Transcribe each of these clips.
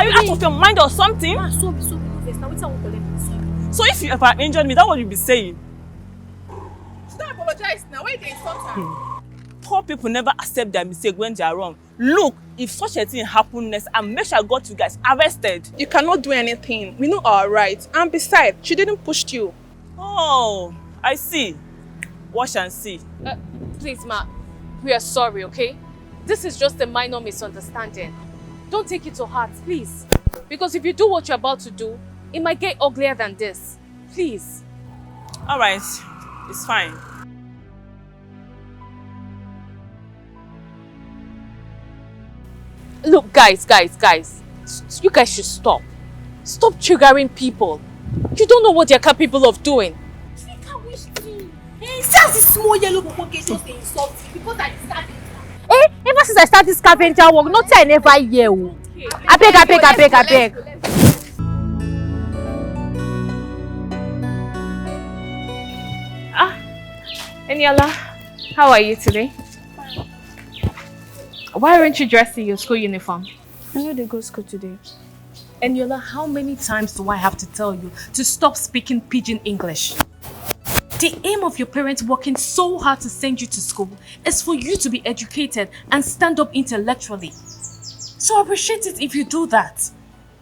Are you out of your mind or something? Ma, so now what's I want to let me sorry. So if you ever injured me, that's what you'll be saying. Should I apologize now? Why they insult her? Poor people never accept their mistake when they are wrong. Look, if such a thing happened next, and make sure I got you guys arrested. You cannot do anything. We know our rights. And besides, she didn't push you. Oh, I see. Watch and see. Please, ma, we are sorry, okay? This is just a minor misunderstanding. Don't take it to heart, please. Because if you do what you're about to do, it might get uglier than this. Please. All right, it's fine. Look, guys. You guys should stop. Stop triggering people. You don't know what they're capable of doing. Hey, sells this small yellow bobo just they insult you because I started. Ever since I started this scavenger work, not I never hear. I beg. Eniola, how are you today? Why aren't you dressed in your school uniform? I know they go to school today. Eniola, how many times do I have to tell you to stop speaking pidgin English? The aim of your parents working so hard to send you to school is for you to be educated and stand up intellectually. So I appreciate it if you do that.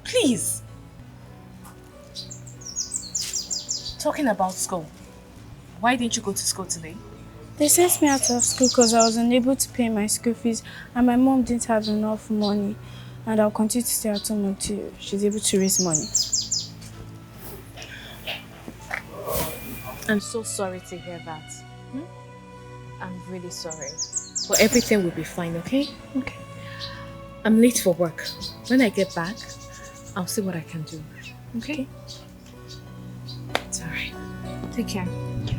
Please. Talking about school, why didn't you go to school today? They sent me out of school because I was unable to pay my school fees and my mom didn't have enough money, and I'll continue to stay at home until she's able to raise money. I'm so sorry to hear that. I'm really sorry. But everything will be fine, okay? Okay. I'm late for work. When I get back, I'll see what I can do. Okay? It's alright. Take care.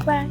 Bye.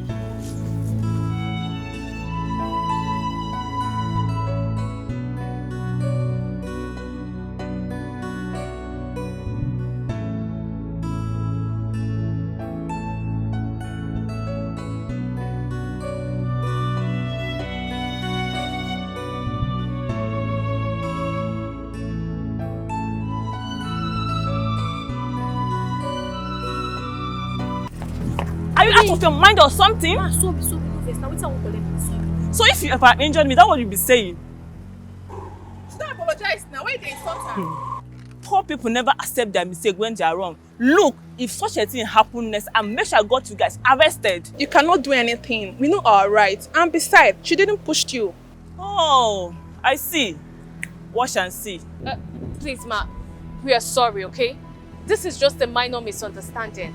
Are you out of your mind or something? Ma, so now what's I want to let me sorry. So if you ever injured me, that's what you'll be saying. Should I apologize now? Why they insult her? Poor people never accept their mistake when they are wrong. Look, if such a thing happened next, and make sure I got you guys arrested. You cannot do anything. We know our rights. And besides, she didn't push you. Oh, I see. Watch and see. Please, ma, we are sorry, okay? This is just a minor misunderstanding.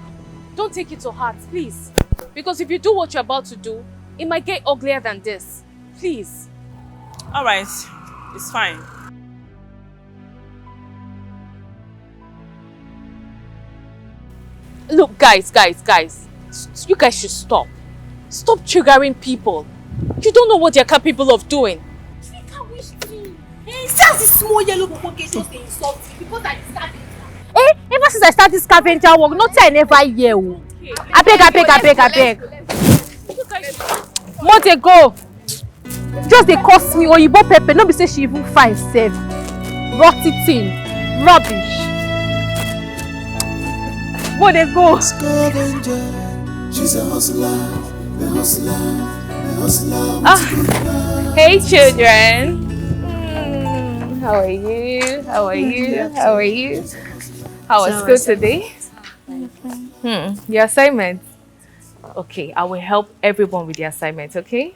Don't take it to heart, please. Because if you do what you're about to do, it might get uglier than this. Please. All right, it's fine. Look, guys. You guys should stop. Stop triggering people. You don't know what they're capable of doing. Hey, sells this small yellow bobo just they insult you because I started. Ever since I started this scavenger work, not I never hear. I beg. More they go. Just they cost me oyibo pepper. No be say she even fine sef. Rotty thing. Rubbish. More they go. Scavenger, she's a hustler. Hey, children. How are you? How was school today? Your assignment? Okay, I will help everyone with the assignment, okay?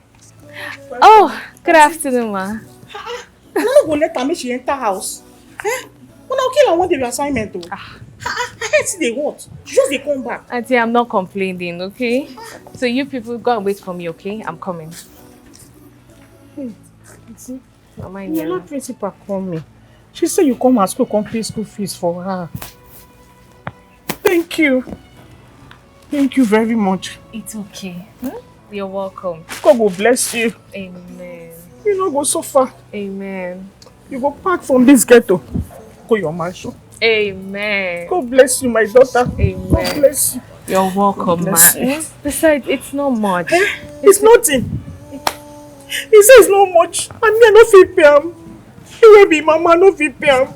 Oh, good afternoon, ma. I'm not going to let her make she enter house. When I'll kill her one day your assignment though. I hate they what? She just they come back. Auntie, I'm not complaining, okay? So you people go and wait for me, okay? I'm coming. You're not principal call me. She said you come at school, come pay school fees for her. Thank you. Thank you very much. It's okay. You're welcome. God will bless you. Amen. You don't go so far. Amen. You go back from this ghetto. Go your mansion. Amen. God bless you, my daughter. Amen. God bless you. You're welcome, ma. Besides, it's not much. It's nothing. He says no much. And me, I no fit pay am. He will be mama, no fit pay am.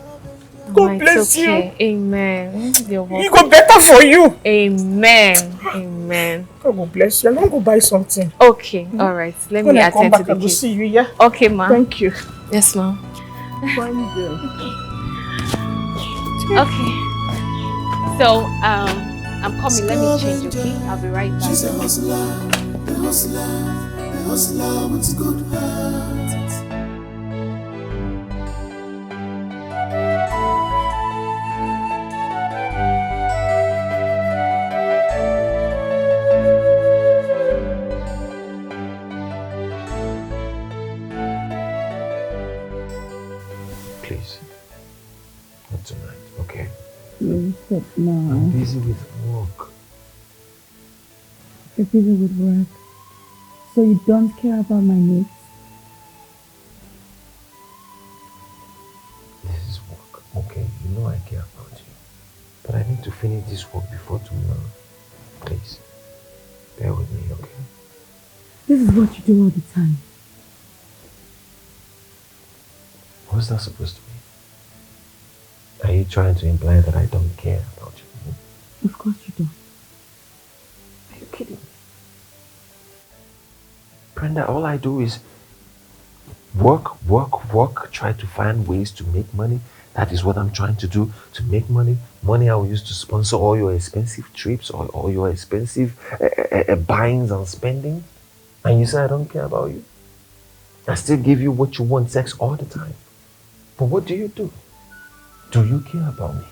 God bless you. Amen. You're welcome. It go better for you. Amen. Amen. God will bless you. I'm going to go buy something. Okay. All right. Let When me I come attend to back, the I will kids. see you, yeah? Okay, ma. Thank you. Yes, ma'am. Fine girl. Okay. So, I'm coming. Let me change, okay? I'll be right back. She's a hustler with good heart. Please, not tonight, okay? Please, stop now. I'm busy with work. You're busy with work. So you don't care about my needs? This is work, okay? You know I care about you. But I need to finish this work before tomorrow. Please, bear with me, okay? This is what you do all the time. What's that supposed to mean? Are you trying to imply that I don't care about you? Of course you don't. Are you kidding me? Brenda, all I do is work, try to find ways to make money. That is what I'm trying to do, to make money. Money I will use to sponsor all your expensive trips or all your expensive buyings and spending. And you say I don't care about you? I still give you what you want, sex all the time. But what do? Do you care about me?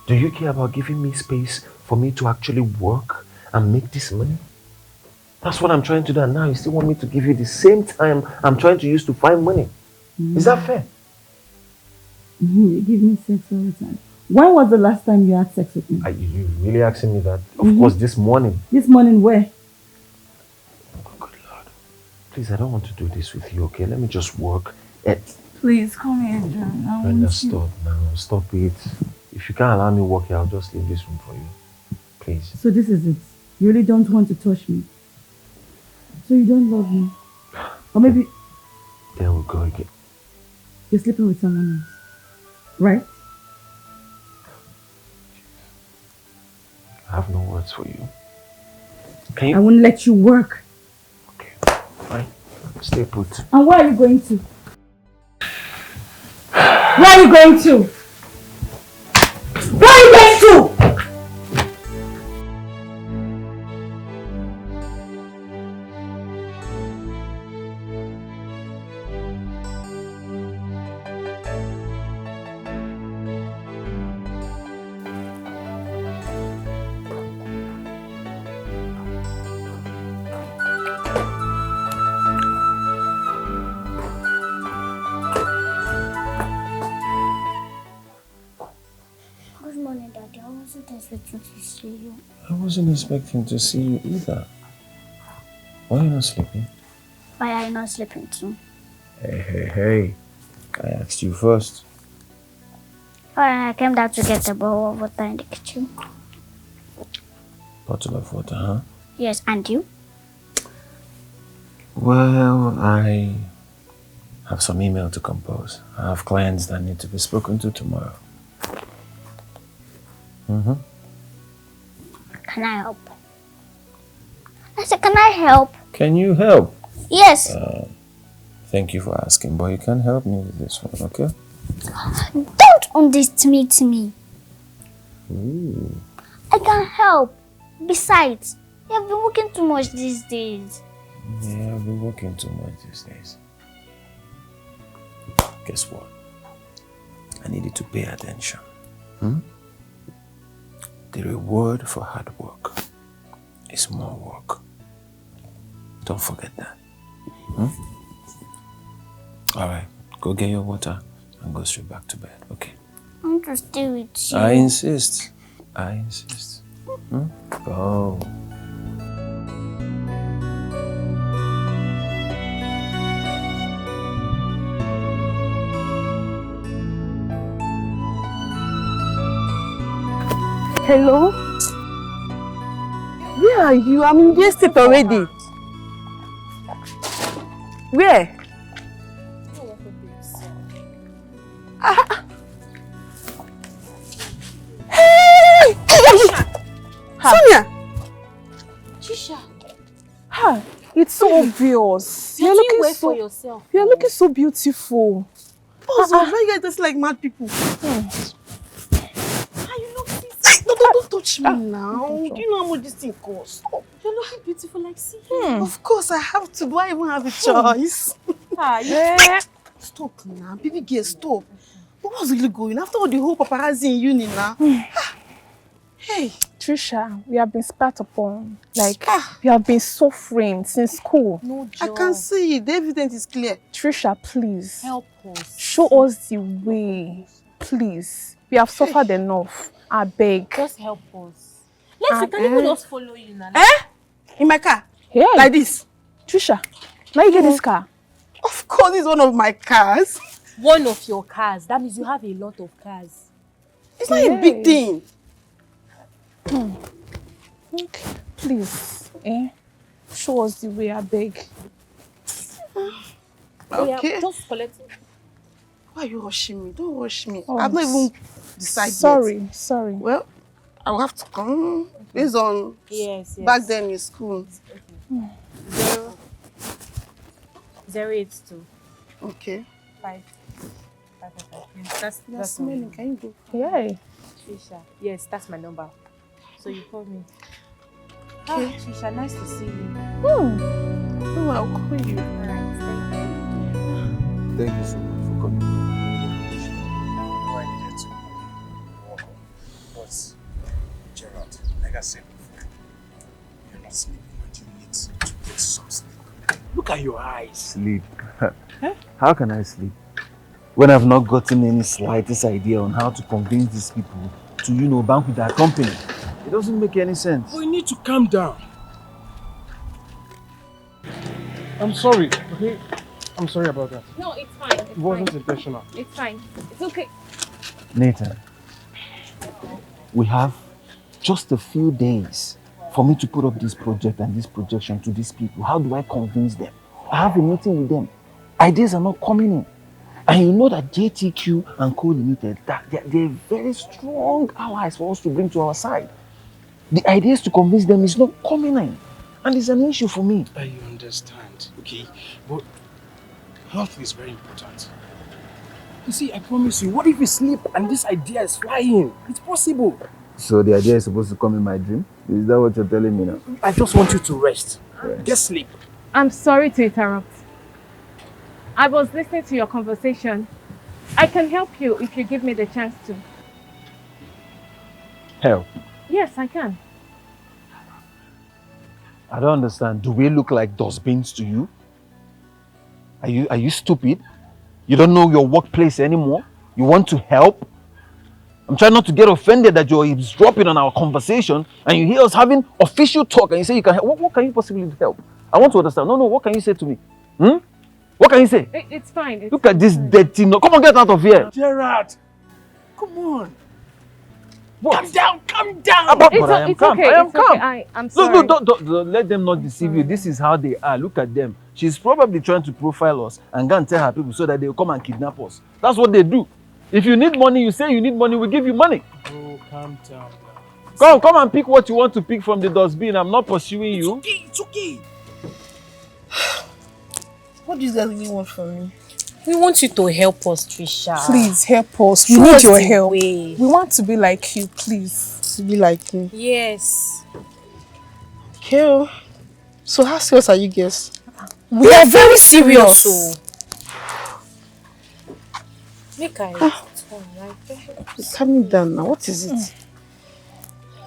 Do you care about giving me space for me to actually work and make this money? That's what I'm trying to do, and now you still want me to give you the same time I'm trying to use to find money. Is that fair? You give me sex all the time. When was the last time you had sex with me? Are you really asking me that? Of course, this morning. This morning where? Oh, good Lord. Please, I don't want to do this with you, okay? Let me just work. Please, come here, John. Brenda, stop now. Stop it. If you can't allow me work here, I'll just leave this room for you. Please. So this is it. You really don't want to touch me. So you don't love me. Or maybe There we go again. you're sleeping with someone else. Right? I have no words for you. Can I you? won't let you work. Okay, fine. Stay put. And where are you going to? Where are you going to? Where are you going to? Good morning, Daddy. I wasn't expecting to see you. I wasn't expecting to see you either. Why are you not sleeping? Why are you not sleeping too? Hey. I asked you first. I came down to get a bowl of water in the kitchen. Bottle of water, huh? Yes, and you? Well, I have some email to compose. I have clients that need to be spoken to tomorrow. Can I help? I said, can I help? Can you help? Yes. Thank you for asking, but you can't help me with this one, okay? Don't underestimate me. Ooh. I can help. Besides, you have been working too much these days. Yeah, I've been working too much these days. Guess what? I needed to pay attention. The reward for hard work is more work. Don't forget that. Alright, go get your water and go straight back to bed, okay? I want to stay with you. I insist. Go. Hello? Where are you? I'm in the estate already. Where? obvious. Did you wait for yourself? You're looking so beautiful. Oh, so why you guys just like mad people? Don't touch me now. Do you know how much this thing costs? You're looking beautiful like see. Of course I have to, but I even have a choice. Stop now, baby girl, stop. But what's really going after all the whole paparazzi in uni now? Hey, Trisha, we have been spat upon. Like, we have been suffering since school. No job. I can see it. The evidence is clear. Trisha, please. Help us. Show us the way. Please. We have suffered enough. I beg. Just help us. Let's can even just follow you now. In my car? Yeah. Like this? Trisha, now you get this car? Of course, it's one of my cars. One of your cars. That means you have a lot of cars. It's not a big thing. Okay. Please. Show us the way, I beg. Okay. Yeah, just collect it. Why are you rushing me? Don't rush me. Oh, I've not even decided yet. Sorry. Well, I'll have to come based on back then in school. 082. Okay. 5. Yes, that's smelling. Can you go? Yeah. Trisha. Yes, that's my number. So you call me. Okay. Trisha, nice to see you. Oh, I'll call you. Alright, thank you. Thank you so much for coming. I needed to. But, Gerald, like I said before, you're not sleeping and you need to get some sleep. Look at your eyes. Sleep? How can I sleep? When I've not gotten any slightest idea on how to convince these people to, bank with our company. It doesn't make any sense. We need to calm down. I'm sorry, okay? I'm sorry about that. No, it's fine. It wasn't intentional. It's fine. It's okay. Nathan, we have just a few days for me to put up this project and this projection to these people. How do I convince them? I have a meeting with them. Ideas are not coming in. And you know that JTQ and Co Limited, they're very strong allies for us to bring to our side. The ideas to convince them is not coming in. And it's an issue for me. I understand, okay? But health is very important. You see, I promise you, what if you sleep and this idea is flying? It's possible. So the idea is supposed to come in my dream? Is that what you're telling me now? I just want you to rest. Right. Get sleep. I'm sorry to interrupt. I was listening to your conversation. I can help you if you give me the chance to. Help? Yes, I can. I don't understand. Do we look like dustbins to you? Are you stupid? You don't know your workplace anymore? You want to help? I'm trying not to get offended that you're eavesdropping on our conversation and you hear us having official talk and you say you can help. What can you possibly help? I want to understand. No, what can you say to me? What can you say? It's fine. Look at this dirty no. Come on, get out of here. Gerard, come on. What? Calm down. But I am calm. Okay, I am calm. Okay. I'm sorry. No, don't let them not deceive you. This is how they are. Look at them. She's probably trying to profile us and go and tell her people so that they'll come and kidnap us. That's what they do. If you need money, you say you need money, we give you money. Bro, calm down now. Come and pick what you want to pick from the dustbin. I'm not pursuing you. It's okay. What do you guys really want from me? We want you to help us, Trisha. Please help us. We Show need us your the help. way. We want to be like you, please. To be like me? Yes. Okay. So how serious are you guys? We are very serious. So. Make I Calm down now. What is it?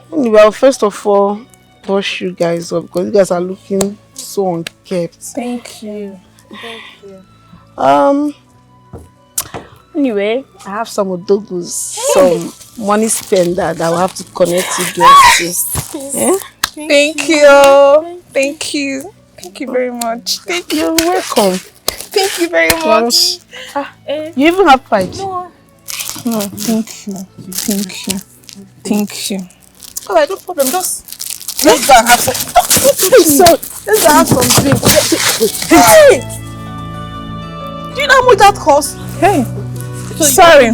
Well, first of all, brush you guys up because you guys are looking so unkept. Thank you. Thank you. Anyway, I have some odogos, some money spender that I will have to connect you guys to. Yeah? Thank you. Thank you. Thank you very much. Thank you. You're welcome. Thank you very much. You even have pipes? No. Oh, thank you. Thank you. Thank you. Alright, no problem. Just let's go and have some. Let's go and have some drinks. Hey! Do you know how much that costs? Hey. Sorry.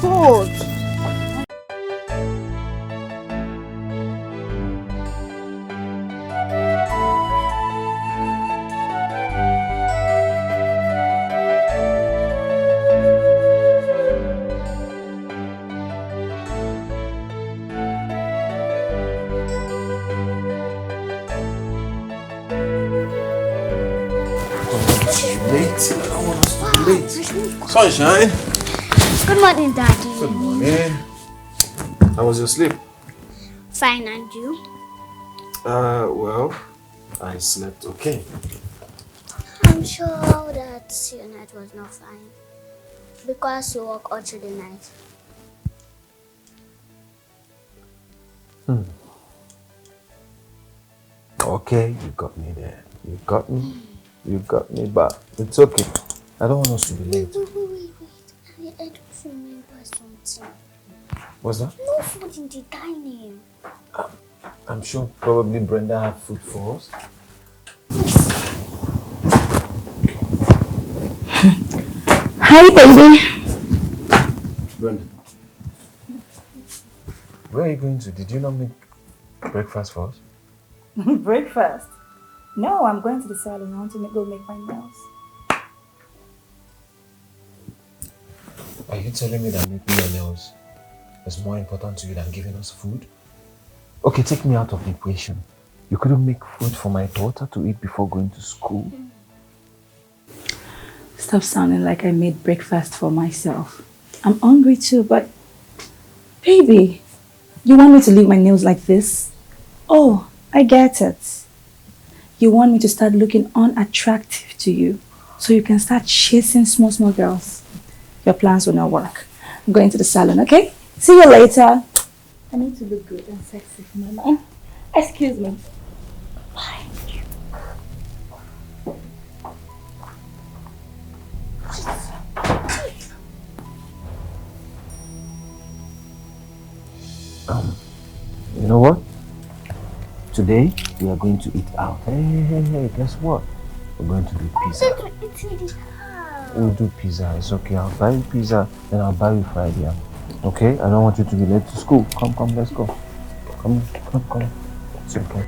God. late. I don't want us to be late. Sunshine. Good morning, Daddy. Good morning. How was your sleep? Fine, and you? Well, I slept okay. I'm sure that your night was not fine. Because you woke all through the night. Okay, you got me there. You got me. You got me, but it's okay. I don't want us to be late. Wait. I don't remember something. What's that? No food in the dining. I'm sure probably Brenda had food for us. Hi, baby. Brenda. Where are you going to? Did you not make breakfast for us? Breakfast? No, I'm going to the salon. I want to go make my nails. Are you telling me that making your nails is more important to you than giving us food? Okay, take me out of the equation. You couldn't make food for my daughter to eat before going to school? Stop sounding like I made breakfast for myself. I'm hungry too, but... Baby, you want me to leave my nails like this? Oh, I get it. You want me to start looking unattractive to you so you can start chasing small girls. Your plans will not work. I'm going to the salon, okay? See you later. I need to look good and sexy for my man. Excuse me. Bye. You know what? Today, we are going to eat out. Hey, guess what? We're going to do pizza. We'll do pizza. It's okay. I'll buy you pizza, then I'll buy you fried yam. Okay? I don't want you to be late to school. Come, let's go. Come. It's okay.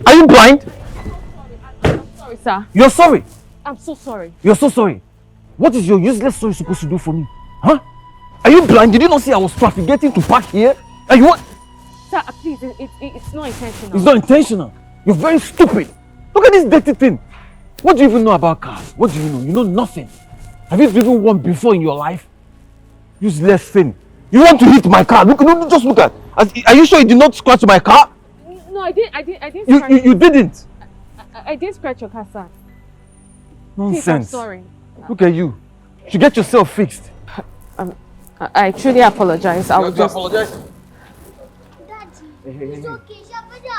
Are you blind? Sorry, sir. You're sorry. I'm so sorry. You're so sorry. What is your useless sorry supposed to do for me? Huh? Are you blind? Did you not see I was trafficating to park here? And you want? Sir, please, it's not intentional. It's not intentional. You're very stupid. Look at this dirty thing. What do you even know about cars? What do you know? You know nothing. Have you driven one before in your life? Useless thing. You want to hit my car? Look, just look at. Are you sure you did not scratch my car? No, I didn't. You didn't. I didn't scratch your car, sir. Nonsense. Please, I'm sorry. Look at you. You should get yourself fixed. I truly apologize. I will just apologize. Daddy,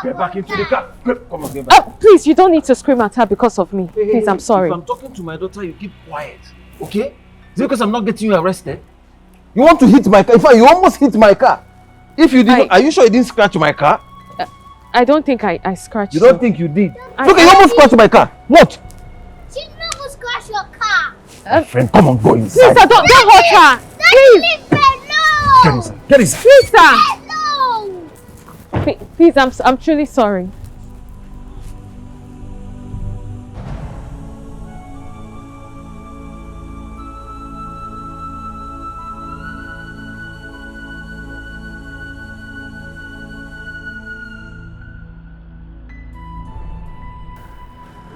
Get back into the car. Come on, get back. Please, you don't need to scream at her because of me. Please, I'm sorry. If I'm talking to my daughter, you keep quiet. Okay? Is it because I'm not getting you arrested? You want to hit my car? In fact, you almost hit my car. If you did, are you sure you didn't scratch my car? I don't think I scratched you. Don't think you did? Look, you almost scratched my car. What? She never scratched your car. My friend, come on, go inside. Please, sir, don't hurt her. Please. Leave her alone. Get inside. Please, sir. No. Please, I'm truly sorry.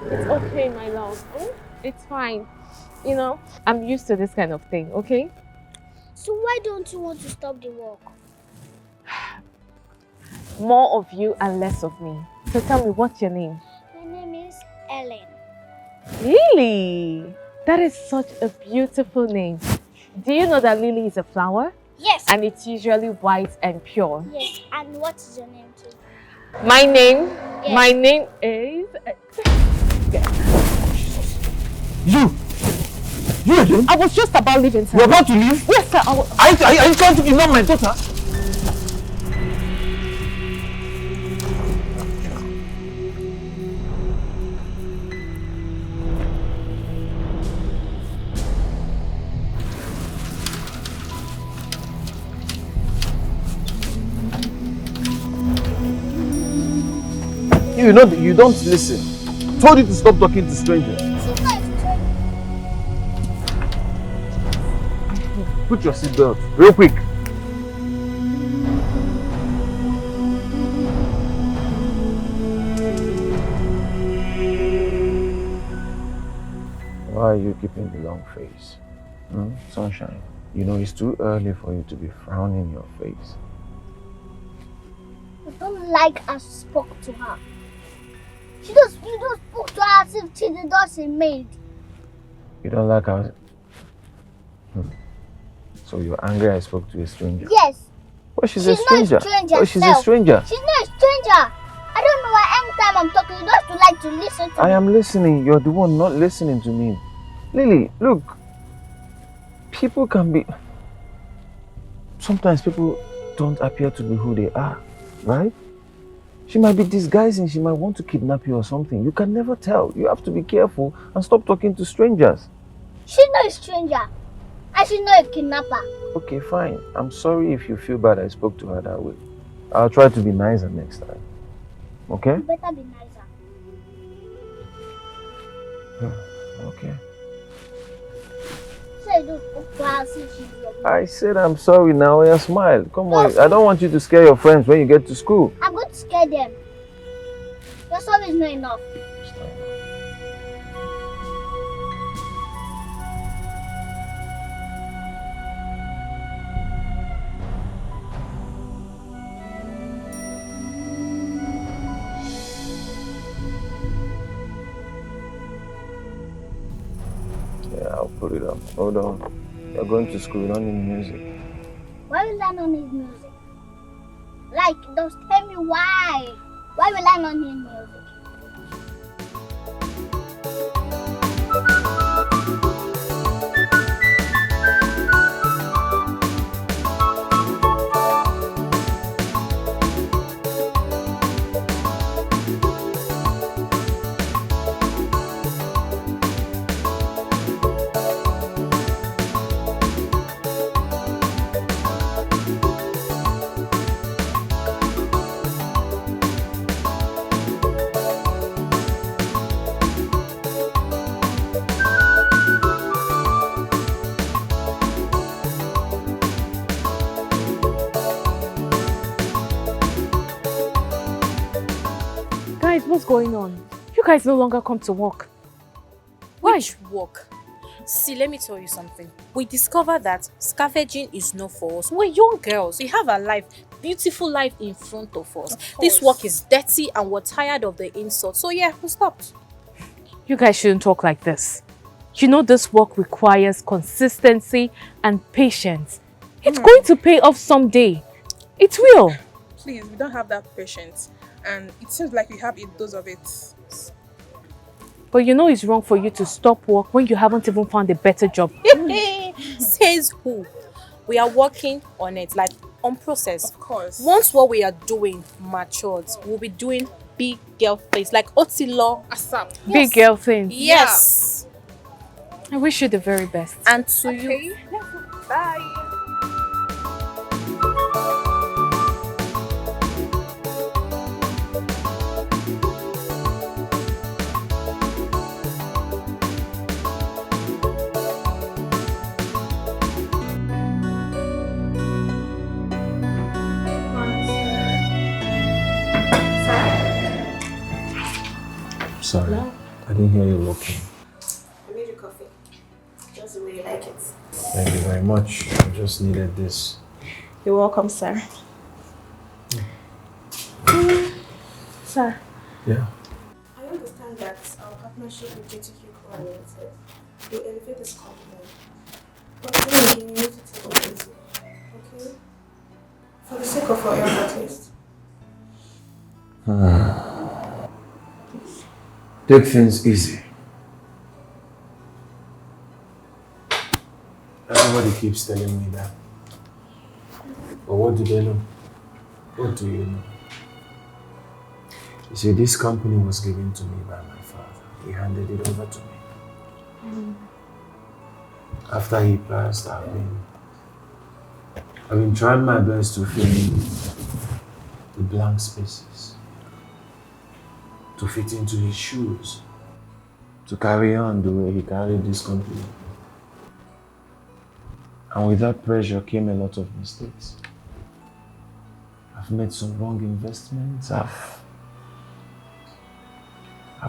It's okay, my love. It's fine. You know, I'm used to this kind of thing, okay? So why don't you want to stop the work? More of you and less of me. So tell me, what's your name? My name is Ellen. Lily! That is such a beautiful name. Do you know that lily is a flower? Yes. And it's usually white and pure. Yes. And what is your name too? My name? Yes. My name is... You again? I was just about leaving, sir. You're about to leave? Yes, sir. Are you trying to ignore my daughter? You know, you don't listen. told you to stop talking to strangers. She's not a stranger. Put your seatbelt, real quick. Why are you keeping the long face? Sunshine, you know it's too early for you to be frowning your face. I don't like how she spoke to her. You just spoke to her as if she did not say maid. You don't like how... So you're angry I spoke to a stranger? Yes. Well, she's a stranger. Not a stranger. Oh, she's a stranger. She's not a stranger. I don't know why anytime I'm talking, you just like to listen to me. I am listening. You're the one not listening to me. Lily, look. People can be... Sometimes people don't appear to be who they are, right? She might be disguising. She might want to kidnap you or something. You can never tell. You have to be careful and stop talking to strangers. She's not a stranger. And she's not a kidnapper. Okay, fine. I'm sorry if you feel bad I spoke to her that way. I'll try to be nicer next time. Okay? You better be nicer. Okay. So you don't spoke to her as if she's your maid. I said I'm sorry now. Yeah, smile. Come on. I don't want you to scare your friends when you get to school. I'm going to scare them. Your sorry is not enough. Yeah, I'll put it up. Hold on. You're going to school. You don't need music. Why will I not need music? Like, just tell me why. Why will I not need music? What's going on? You guys no longer come to work. Why? Which work? See, let me tell you something. We discovered that scavenging is not for us. We're young girls. We have a life, beautiful life in front of us. This work is dirty and we're tired of the insult. So yeah, we stopped. You guys shouldn't talk like this. You know this work requires consistency and patience. It's going to pay off someday. It will. Please, we don't have that patience. And it seems like we have a dose of it. But you know it's wrong for you to stop work when you haven't even found a better job. Says who? We are working on it, like on process. Of course. Once what we are doing matures, we'll be doing big girl things like Otilo. ASAP. Yes. Big girl things. Yes. I wish you the very best. And to you. Bye. Sorry, I didn't hear you looking. I made you coffee. Just the way you like it. Thank you very much. I just needed this. You're welcome, sir. Sir. Yeah. I understand that our partnership with GTQ Limited will elevate this company. But really, you need to take it easy. Okay? For the sake of our health, at least. Take things easy. Everybody keeps telling me that. But what do they know? What do you know? You see, this company was given to me by my father. He handed it over to me. After he passed, I've been trying my best to fill in the blank spaces, to fit into his shoes. to carry on the way he carried this company. And with that pressure came a lot of mistakes. I've made some wrong investments. I've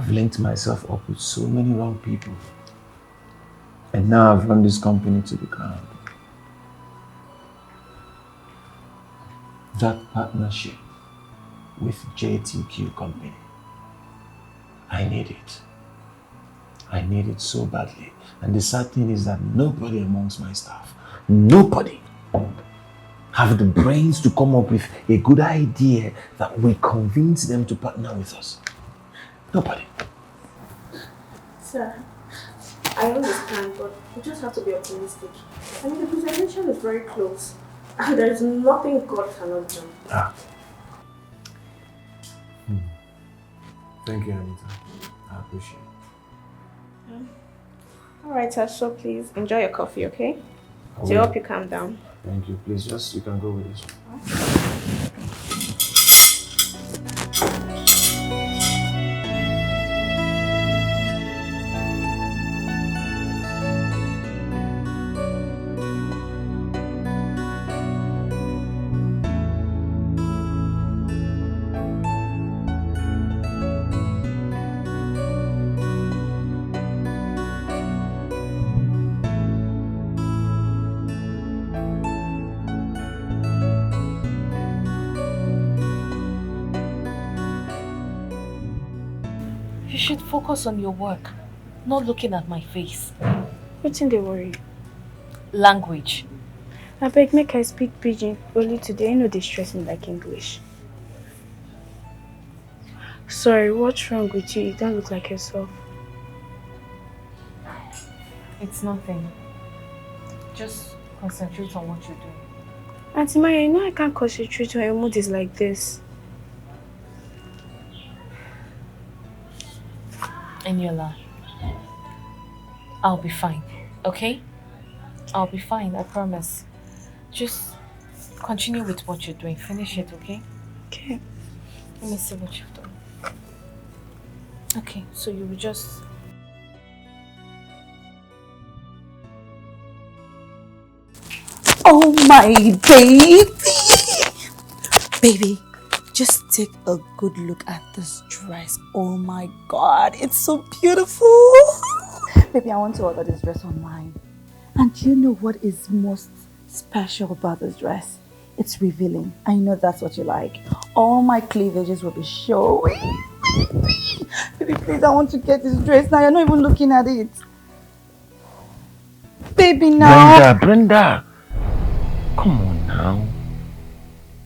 linked myself up with so many wrong people. And now I've run this company to the ground. That partnership with JTQ company, I need it. I need it so badly. And the sad thing is that nobody amongst my staff, nobody, have the brains to come up with a good idea that will convince them to partner with us. Nobody. Sir, I understand, but we just have to be optimistic. I mean, the presentation is very close, and there's nothing God cannot do. Thank you, Anita. I appreciate it. Alright, sir, so please enjoy your coffee, okay? I So I will. hope you calm down. Thank you. Please, you can go with this one. You should focus on your work, not looking at my face. What's in the worry? Language. I beg, make I speak pidgin only today. You know they stress me like English. Sorry, what's wrong with you? You don't look like yourself. It's nothing. Just concentrate on what you're doing. Auntie Maya, you know I can't concentrate when your mood is like this. Eniola, I'll be fine, okay? I'll be fine, I promise. Just continue with what you're doing. Finish it, okay? Okay. Let me see what you've done. Okay, so you will just... Oh my baby! Baby, just take a good look at this dress. Oh my god, it's so beautiful! Baby, I want to order this dress online. And do you know what is most special about this dress? It's revealing. I know that's what you like. All my cleavages will be showing. Baby, please, I want to get this dress now. You're not even looking at it. Baby, now. Brenda! Come on now.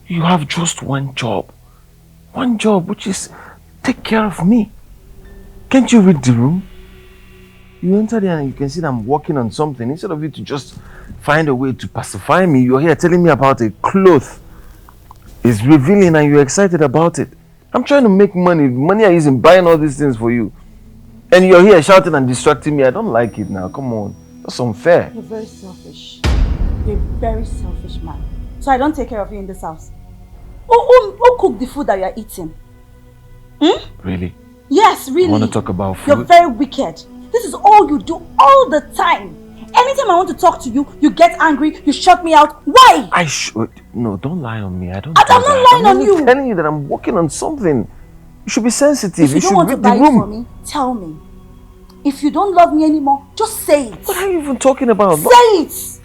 You have just one job. One job, which is take care of me. Can't you read the room? You enter there and you can see that I'm working on something. Instead of you to just find a way to pacify me, you're here telling me about a cloth. It's revealing and you're excited about it. I'm trying to make money. Money I use in buying all these things for you. And you're here shouting and distracting me. I don't like it now. Come on. That's unfair. You're very selfish. You're a very selfish man. So I don't take care of you in this house. Who cooked the food that you're eating? Really? Yes, really. You want to talk about food? You're very wicked. This is all you do all the time. Anytime I want to talk to you, you get angry, you shut me out. Why? I should. No, don't lie on me. I don't. I'm not lying on you. I'm telling you that I'm working on something. You should be sensitive. If you don't want to buy it for me, tell me. If you don't love me anymore, just say it. What are you even talking about? Say it.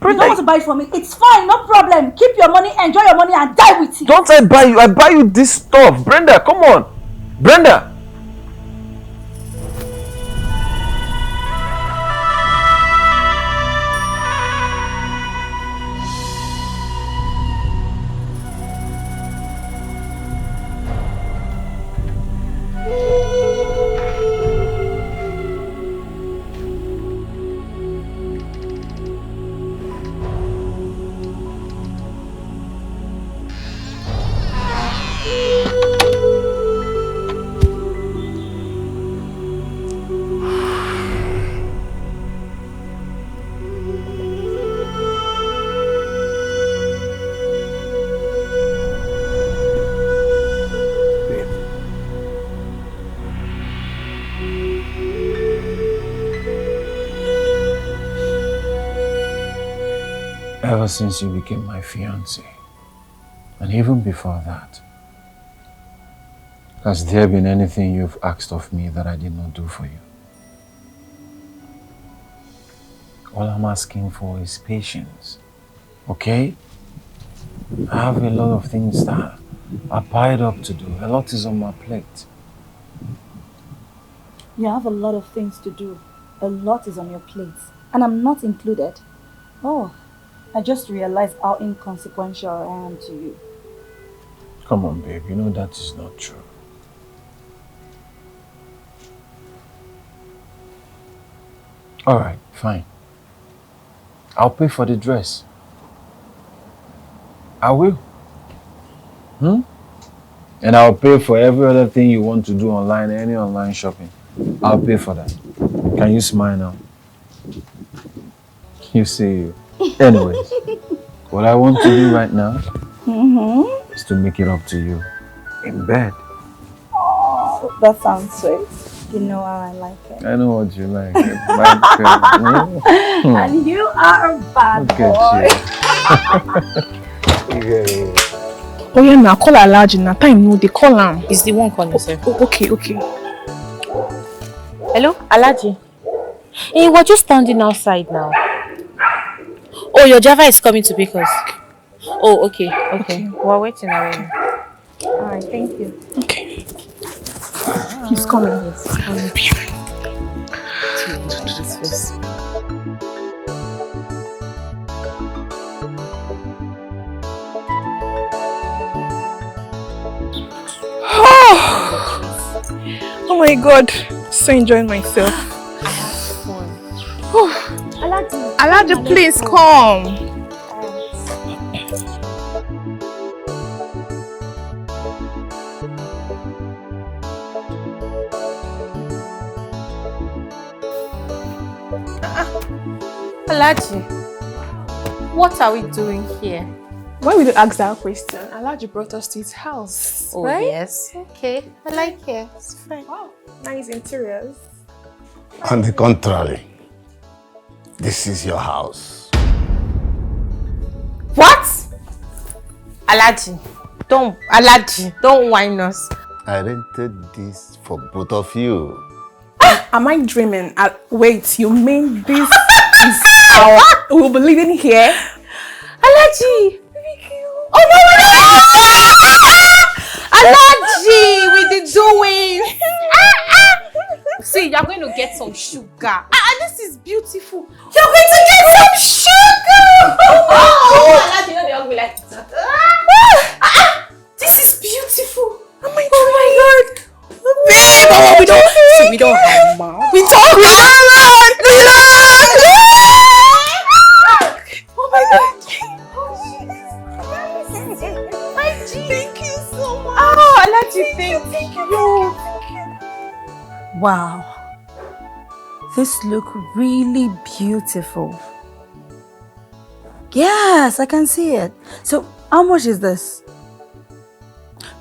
If you don't want to buy it for me, it's fine, no problem. Keep your money, enjoy your money, and die with it. Don't I buy you? I buy you this stuff. Brenda, come on. Brenda. Ever since you became my fiancé, and even before that, has there been anything you've asked of me that I did not do for you? All I'm asking for is patience, okay? I have a lot of things that are piled up to do. A lot is on my plate. You have a lot of things to do. A lot is on your plate. And I'm not included. Oh, I just realized how inconsequential I am to you. Come on, babe. You know that is not true. Alright, fine. I'll pay for the dress. I will. And I'll pay for every other thing you want to do online, any online shopping. I'll pay for that. Can you smile now? You see. Anyways, what I want to do right now is to make it up to you in bed. Oh, that sounds sweet. You know how I like it. I know what you like. And you are a bad boy. Yeah. Oh yeah, now call Alaji. Now time no, they call him. It's the one calling, sir. Oh, okay. Hello, Alaji. Hey, we're just standing outside now. Oh, your driver is coming to pick us. Oh, okay. We're waiting already. Alright, thank you. Okay. He's coming. Yes, coming. Oh my god, so enjoying myself. Alaji, please come. Alaji, what are we doing here? Why would you ask that question? Alaji brought us to his house. Oh, right? Yes. Okay, I like it. It's fine. Wow, nice interiors. On the contrary, this is your house. What? Alaji, don't whine us. I rented this for both of you. Am I dreaming? Wait, you mean this is our... We'll be living here? Alaji! Oh no! Alaji, with the doing. See, you're going to get some sugar. This is beautiful. You're going to get some sugar. Oh, Alaji, you know they all be like that. This is beautiful. Oh my god. Babe, we don't have mouth. We don't have Oh my god. Thank you so much. Oh, Alaji, thank you. Wow. This look really beautiful. Yes, I can see it. So, how much is this?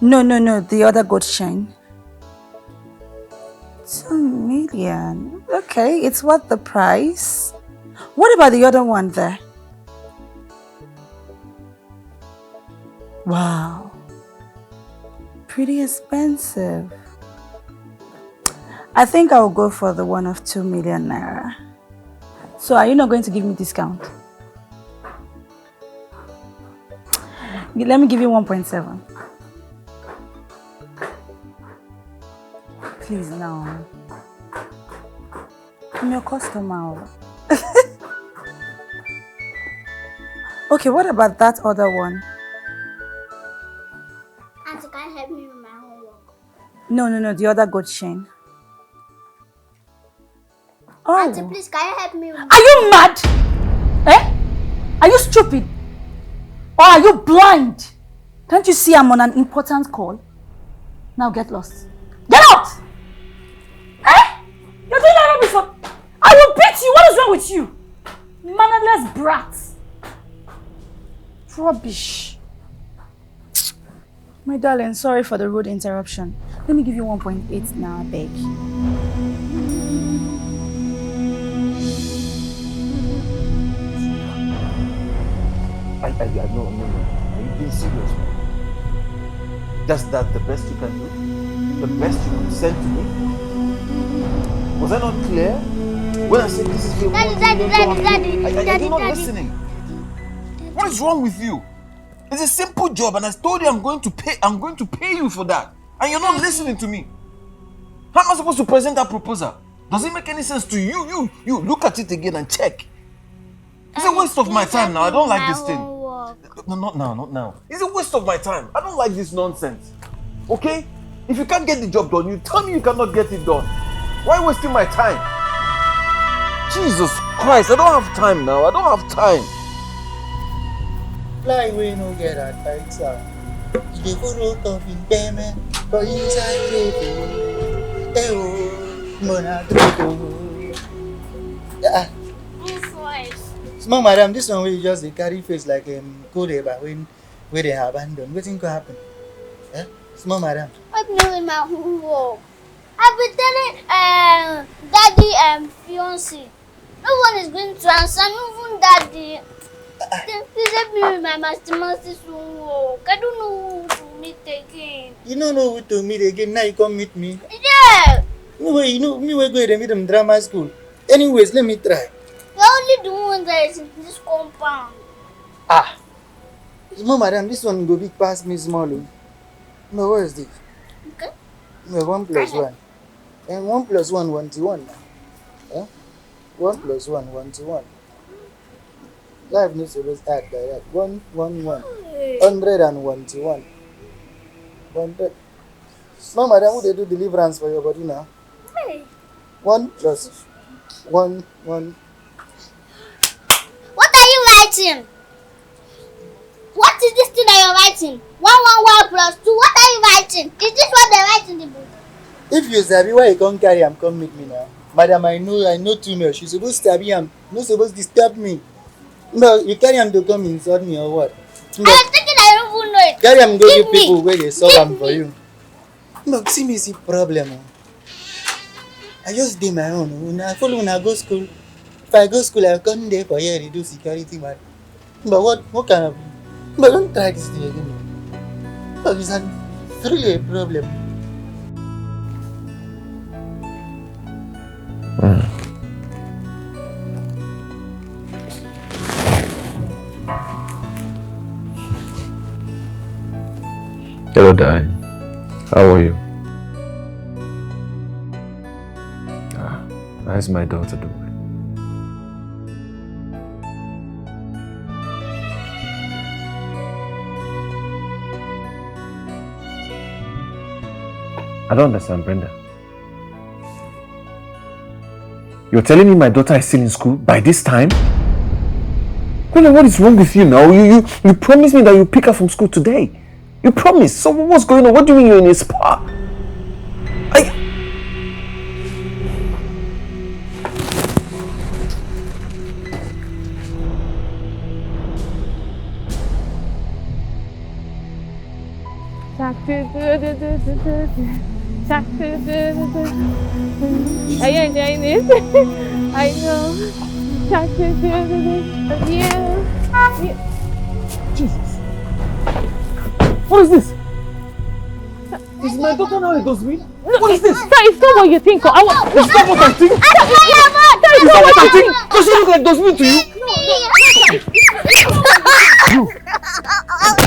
No, the other gold chain. 2 million. Okay, it's worth the price. What about the other one there? Wow. Pretty expensive. I think I'll go for the one of 2 million naira. So are you not going to give me discount? Let me give you 1.7. Please, no. I'm your customer. Okay, what about that other one? Auntie, can you help me with my homework? No, the other gold chain. Oh. Auntie, please, can you help me with Are you mad? Eh? Are you stupid? Or are you blind? Can't you see I'm on an important call? Now get lost. Get out! Eh? You're doing that before. I will beat you. What is wrong with you? Mannerless brat. Rubbish. My darling, sorry for the rude interruption. Let me give you 1.8 now, I beg. No. Are you being serious, man? That's the best you can do? The best you could send to me? Was I not clear? When I said this is your money, Daddy. are you not listening? What is wrong with you? It's a simple job, and I told you I'm going to pay you for that. And you're not listening to me. How am I supposed to present that proposal? Does it make any sense to you? You look at it again and check. It's a waste of my time now. I don't like this thing. No, not now. It's a waste of my time. I don't like this nonsense. Okay? If you can't get the job done, you tell me you cannot get it done. Why wasting my time? Jesus Christ, I don't have time now. I don't have time. Fly away, no get that tight, sir. You go out of in payment, but inside Small madam, this one will just carry face like code when they abandoned. What think will happen? Eh? Small madam. I'm doing my homework. I've been telling daddy and fiancé. No one is going to answer, even daddy. Please help me with my master's homework. I don't know who to meet again. You don't know who to meet again, now you come meet me? Yeah! No way, you know, me will go to meet them drama school. Anyways, let me try. You're only the one that is in this compound. Small madam, this one go big past me small. No, what is this? Okay. No, 1 plus 1. And 1 plus 1, 1 to 1 now. Eh? 1 plus 1, 1 to 1. Life needs to always act like that. 1, 1, 1. 100 and 1 to 1. 100. Small madam, who they do deliverance for your body now? 1 plus 1, 1. What are you writing? What is this thing that you're writing? 1, 1 plus 2. What are you writing? Is this what they write in the book? If you sabi why you can't carry him, come meet me now. Madam, I know too much. You supposed to be him. Not supposed to disturb me. No, you carry him to come insult me or what? I was thinking I don't even know it. Carry him go give people where they solve him for you. No, see me see problem. I just do my own. When I follow when I go school. If I go school, I come there for here to do security man. But what kind of? But don't try this thing again. But it's really a problem. Hello, darling. How are you? How's my daughter doing? I don't understand, Brenda. You're telling me my daughter is still in school by this time? Brenda, what is wrong with you now? You promised me that you'll pick her from school today. You promised. So what's going on? What do you mean you're in a spa? Are you enjoying this? I know. Jesus. What is this? Is my daughter now a dustbin? What is this? Sir, it's not what you think. It's not what I think. It's not what I think. Does she look like dustbin to you?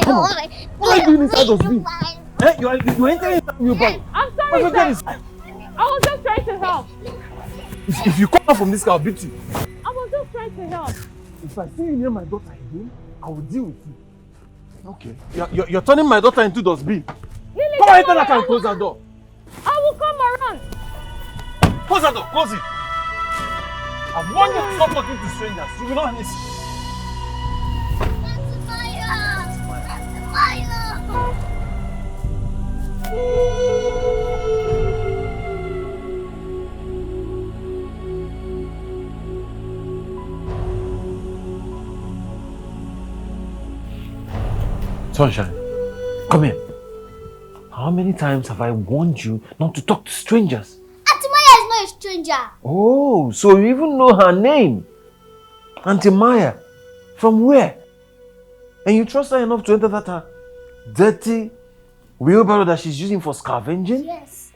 Come on. What are you doing inside dustbin? You are entering inside your bag. I'm sorry, sir. I was just trying to help. If you come out from this car, I'll beat you. I was just trying to help. If I see you near my daughter again, I will deal with you. Okay. You're turning my daughter into dustbin. Lily, come on, enter that car and close that door. I will come around. Close that door. Close it. I warned you to stop talking to strangers. You will not listen. Sunshine, come here. How many times have I warned you not to talk to strangers? Auntie Maya is not a stranger. Oh, so you even know her name. Auntie Maya. From where? And you trust her enough to enter that dirty wheelbarrow that she's using for scavenging? Yes.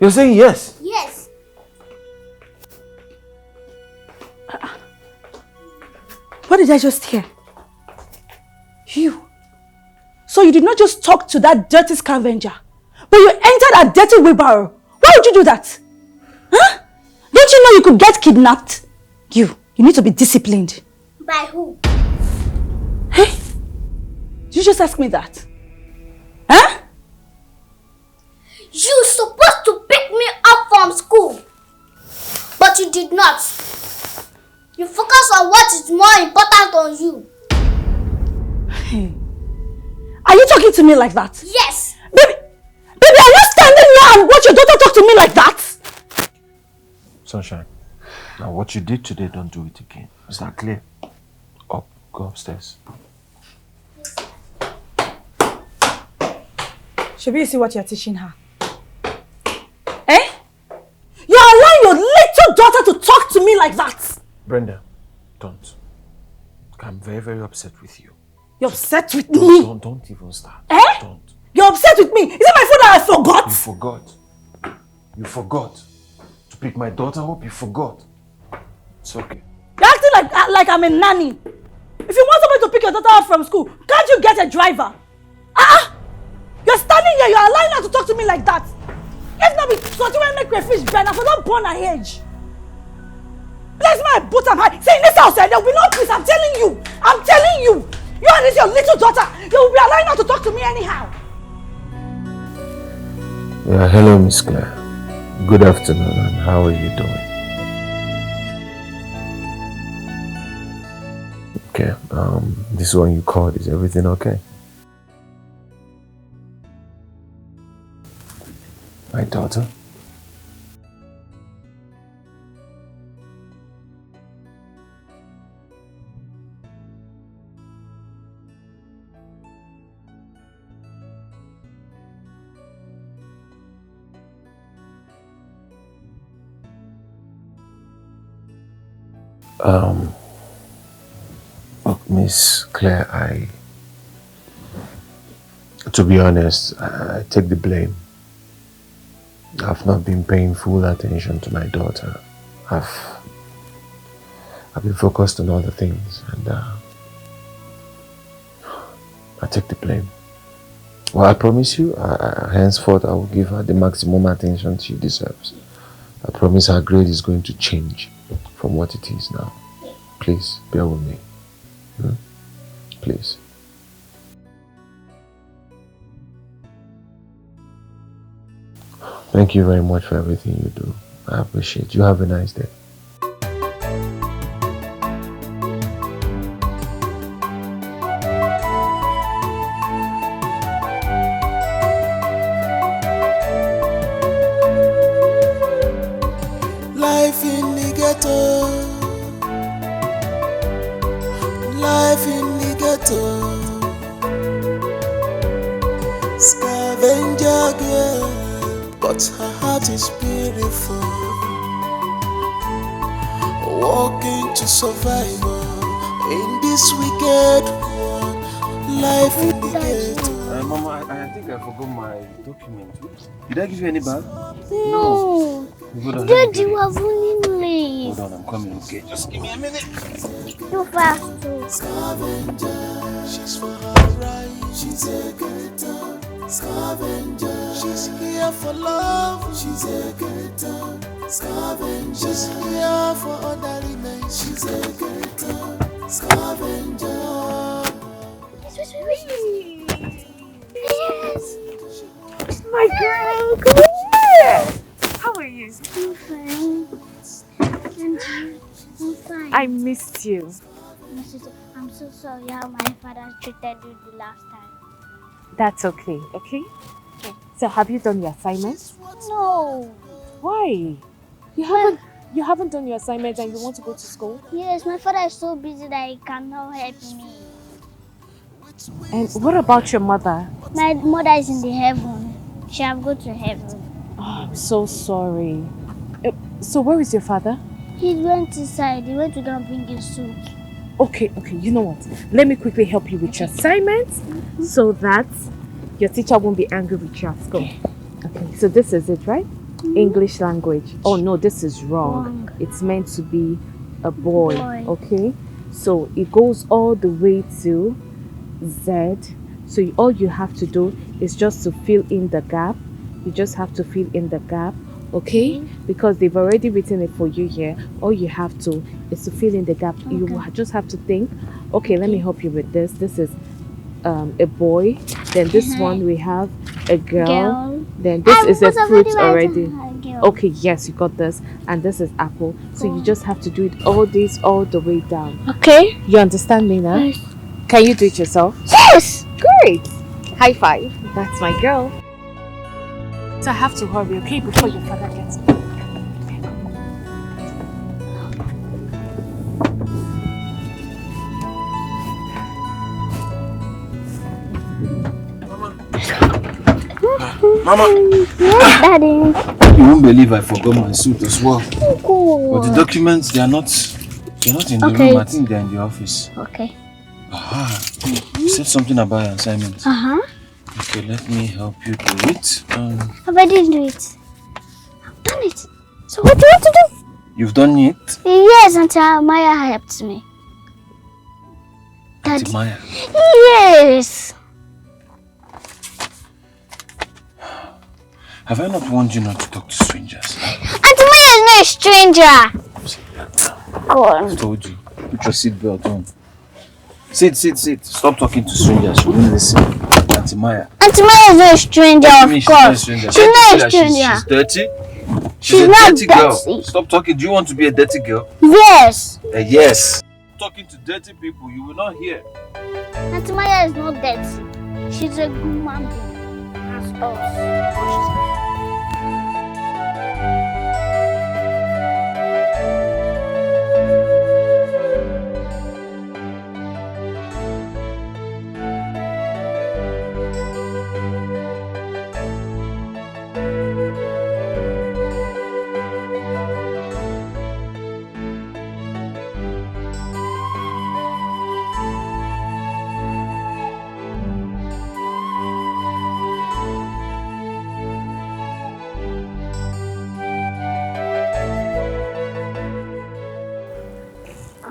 You're saying yes? Yes. What did I just hear? You. So you did not just talk to that dirty scavenger, but you entered a dirty wheelbarrow. Why would you do that? Huh? Don't you know you could get kidnapped? You need to be disciplined. By who? Hey, did you just ask me that? Huh? You supposed to pick me up from school, but you did not. You focus on what is more important on you. Hey, are you talking to me like that? Yes. Baby, are you standing here and watch your daughter talk to me like that? Sunshine, now what you did today, don't do it again. Is that clear? Up, go upstairs. Should we see what you're teaching her? Eh? You're allowing your little daughter to talk to me like that? Brenda, don't. I'm very, very upset with you. You're upset with me? Don't even start. Eh? Don't. You're upset with me? Is it my fault that I forgot? You forgot. You forgot. To pick my daughter up, you forgot. It's okay. You're acting like I'm a nanny. If you want somebody to pick your daughter up from school, can't you get a driver? You're standing here, you're allowing her to talk to me like that. If not, be something will make crayfish burn, I for don't burn her age. Bless my boot and high. See, in this house, there will be no peace. I'm telling you. I'm telling you. You and this your little daughter, you will be allowing her to talk to me anyhow. Yeah, hello, Miss Claire. Good afternoon, and how are you doing? Okay, this one you called, is everything okay? My daughter? Look, Miss Claire, to be honest, I take the blame. I've not been paying full attention to my daughter. I've been focused on other things, and I take the blame. Well, I promise you, henceforth I will give her the maximum attention she deserves. I promise her grade is going to change from what it is now. Please, bear with me. Please. Thank you very much for everything you do. I appreciate it. You have a nice day. Life in the ghetto. Life in the ghetto. Scavenger girl, but her heart is beautiful. Walking to survival in this wicked world. Life in the ghetto. Mama, I think I forgot my document. Did I give you any bag? No. Hold on, Daddy, you are running late. Hold on, I'm coming, okay? Just give me a minute. Too fast. Scavenger, she's for her right. She's a ghetto. Scavenger, she's here for love. She's a ghetto. Scavenger, she's here for other remains. She's a ghetto. Scavenger. Yes. My girl, come here. How are you? I'm fine. And you? I'm fine. I missed you. I'm so sorry how my father treated you the last time. That's okay, okay? So have you done your assignments? No. Why? You haven't done your assignments and you want to go to school? Yes, my father is so busy that he cannot help me. And what about your mother? My mother is in the heaven. She have go to heaven. Oh, I'm so sorry. So where is your father? He went inside. He went to go and bring his suit. Okay, you know what? Let me quickly help you with your assignments so that your teacher won't be angry with you at school. Okay, so this is it, right? English language. Oh no, this is wrong. It's meant to be a boy, okay? So it goes all the way to Z. So all you have to do is just to fill in the gap. You just have to fill in the gap, okay? Because they've already written it for you here. All you have to is to fill in the gap. You just have to think, okay, let me help you with this. This is a boy. Then this one we have a girl. Then this is a fruit already. Okay, yes, you got this. And this is apple. So you just have to do it all this all the way down. Okay. You understand me now? Yes. Can you do it yourself? Yes! Great! High five. That's my girl. So I have to hurry, okay, before your father gets back. Mama! Yes, Daddy. You won't believe I forgot my suit as well. Cool. But the documents, they're not in the room. I think they're in the office. Okay. Aha. You said something about your assignment. Okay, let me help you do it. I didn't do it. I've done it. So what do you want to do? You've done it? Yes, Auntie Maya helped me. Auntie Maya? Yes. Have I not warned you not to talk to strangers? Auntie Maya is not a stranger. Go on. I told you. Put your seatbelt on. Sit. Stop talking to strangers. You won't listen. Auntie Maya. Auntie Maya is not a stranger, of course. She's not a stranger. She's dirty? She's a not dirty girl. Stop talking. Do you want to be a dirty girl? Yes. Yes. Talking to dirty people, you will not hear. Auntie Maya is not dirty. She's a good human being. As us.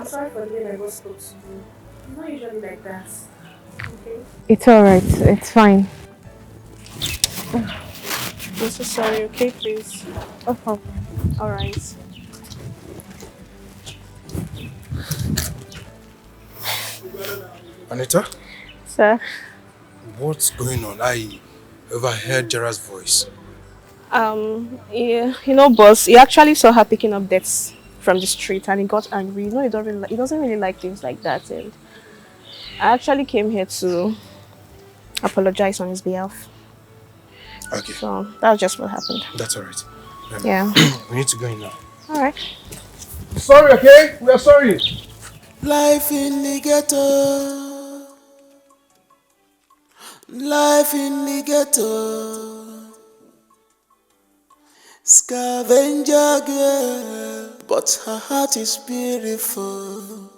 Sorry for the way I was supposed to do. I'm not usually like that. Okay? It's alright, it's fine. I'm so sorry, okay, please? No problem. Alright. Anita? Sir? What's going on? I overheard Jara's voice. Yeah, you know, boss, he actually saw her picking up debts from the street and he got angry. You know, he doesn't really like things like that, and I actually came here to apologize on his behalf. Okay. So that's just what happened. That's alright. Yeah. We need to go in now. Alright. Sorry, okay? We are sorry. Life in the ghetto. Life in the ghetto. Scavenger girl, but her heart is beautiful.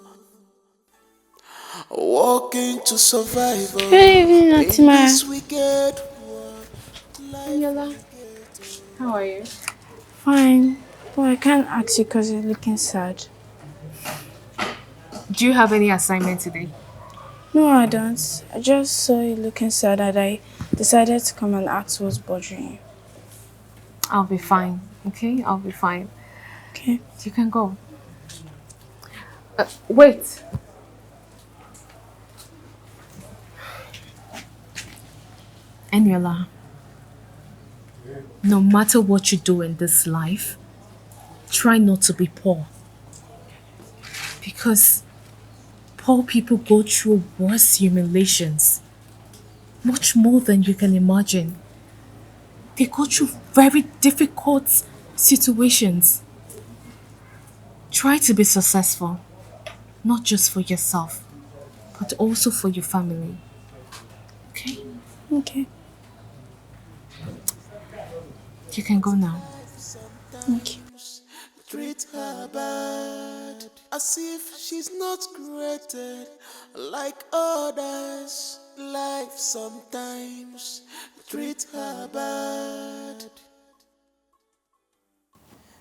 Walking to survive in this wicked world. Yola, how are you? Fine. But I can't ask you because you're looking sad. Do you have any assignment today? No, I don't. I just saw you looking sad and I decided to come and ask what's bothering you. I'll be fine, okay? I'll be fine. Okay. You can go. Wait. Eniola, no matter what you do in this life, try not to be poor. Because poor people go through worse humiliations. Much more than you can imagine. They go through very difficult situations. Try to be successful, not just for yourself, but also for your family. Okay? Okay. You can go now. Thank you. Treat her bad. I as if she's not created like others. Life sometimes treat her bad.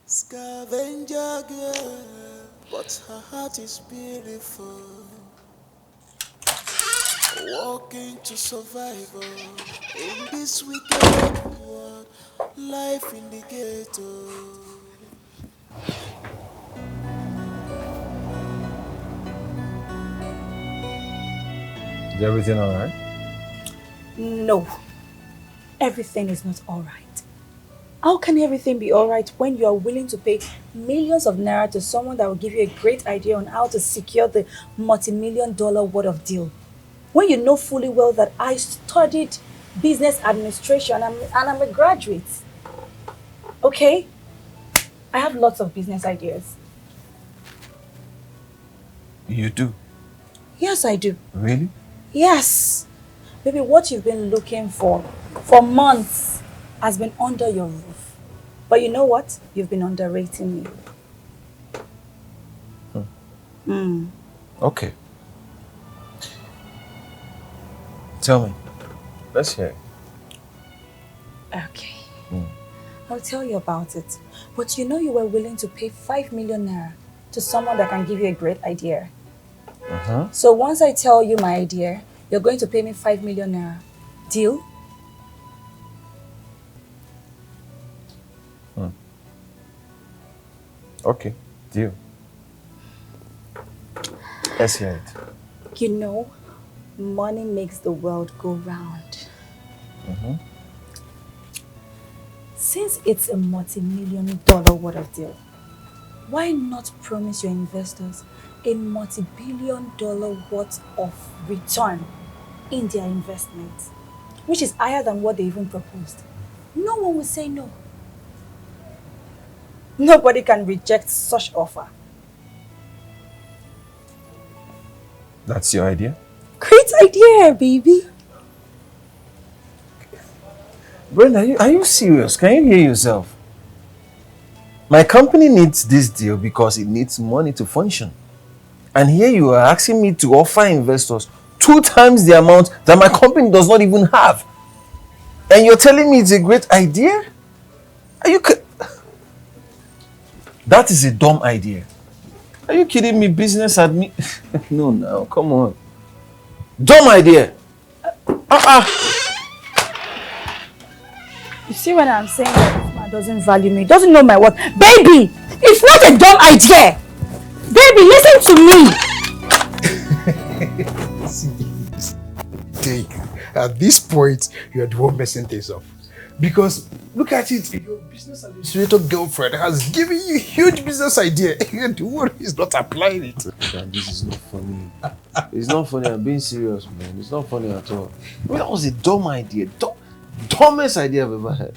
Scavenger girl, but her heart is beautiful. Walking to survival in this wicked world, life in the ghetto. Is everything alright? No. Everything is not alright. How can everything be alright when you are willing to pay millions of naira to someone that will give you a great idea on how to secure the multi-million-dollar worth of deal? When you know fully well that I studied business administration and I'm a graduate. Okay? I have lots of business ideas. You do? Yes, I do. Really? Yes. Maybe what you've been looking for months has been under your roof. But you know what? You've been underrating me. Okay. Tell me. Let's hear it. Okay. I'll tell you about it. But you know you were willing to pay 5 million naira to someone that can give you a great idea. So once I tell you my idea, you're going to pay me 5 million naira. Deal? Okay, deal. Let's hear it. You know, money makes the world go round. Since it's a multi-million-dollar worth of deal, why not promise your investors a multi-billion-dollar worth of return in their investment, which is higher than what they even proposed? No one will say no. Nobody can reject such offer. That's your idea? Great idea, baby. Brenda, are you serious? Can you hear yourself? My company needs this deal because it needs money to function. And here you are asking me to offer investors 2 times the amount that my company does not even have. And you're telling me it's a great idea? Are you That is a dumb idea. Are you kidding me? Business admin? No, come on. Dumb idea. You see when I'm saying that this man doesn't value me, doesn't know my worth. Baby, it's not a dumb idea. Baby, listen to me. Take. At this point, you're the one messing things up. Because look at it, your business administrator girlfriend has given you a huge business idea. The one is not applying it. Man, this is not funny. It's not funny. I'm being serious, man. It's not funny at all. I mean, that was a dumb idea. Dumbest idea I've ever had.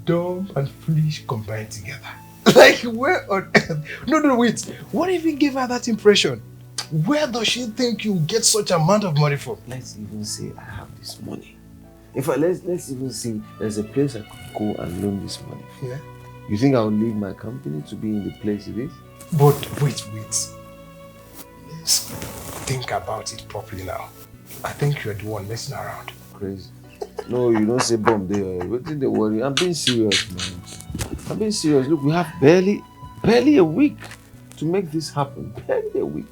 Dumb and foolish combined together. Like, where on earth? No, wait. What even gave her that impression? Where does she think you get such amount of money from? Let's even say I have this money. In fact, let's even say there's a place I could go and loan this money. Yeah. You think I will leave my company to be in the place it is? But wait. Let's think about it properly now. I think you're the one messing around. Crazy. No, you don't say bomb there. What did they worry? I'm being serious, man. I'm being serious. Look, we have barely a week to make this happen. Barely a week.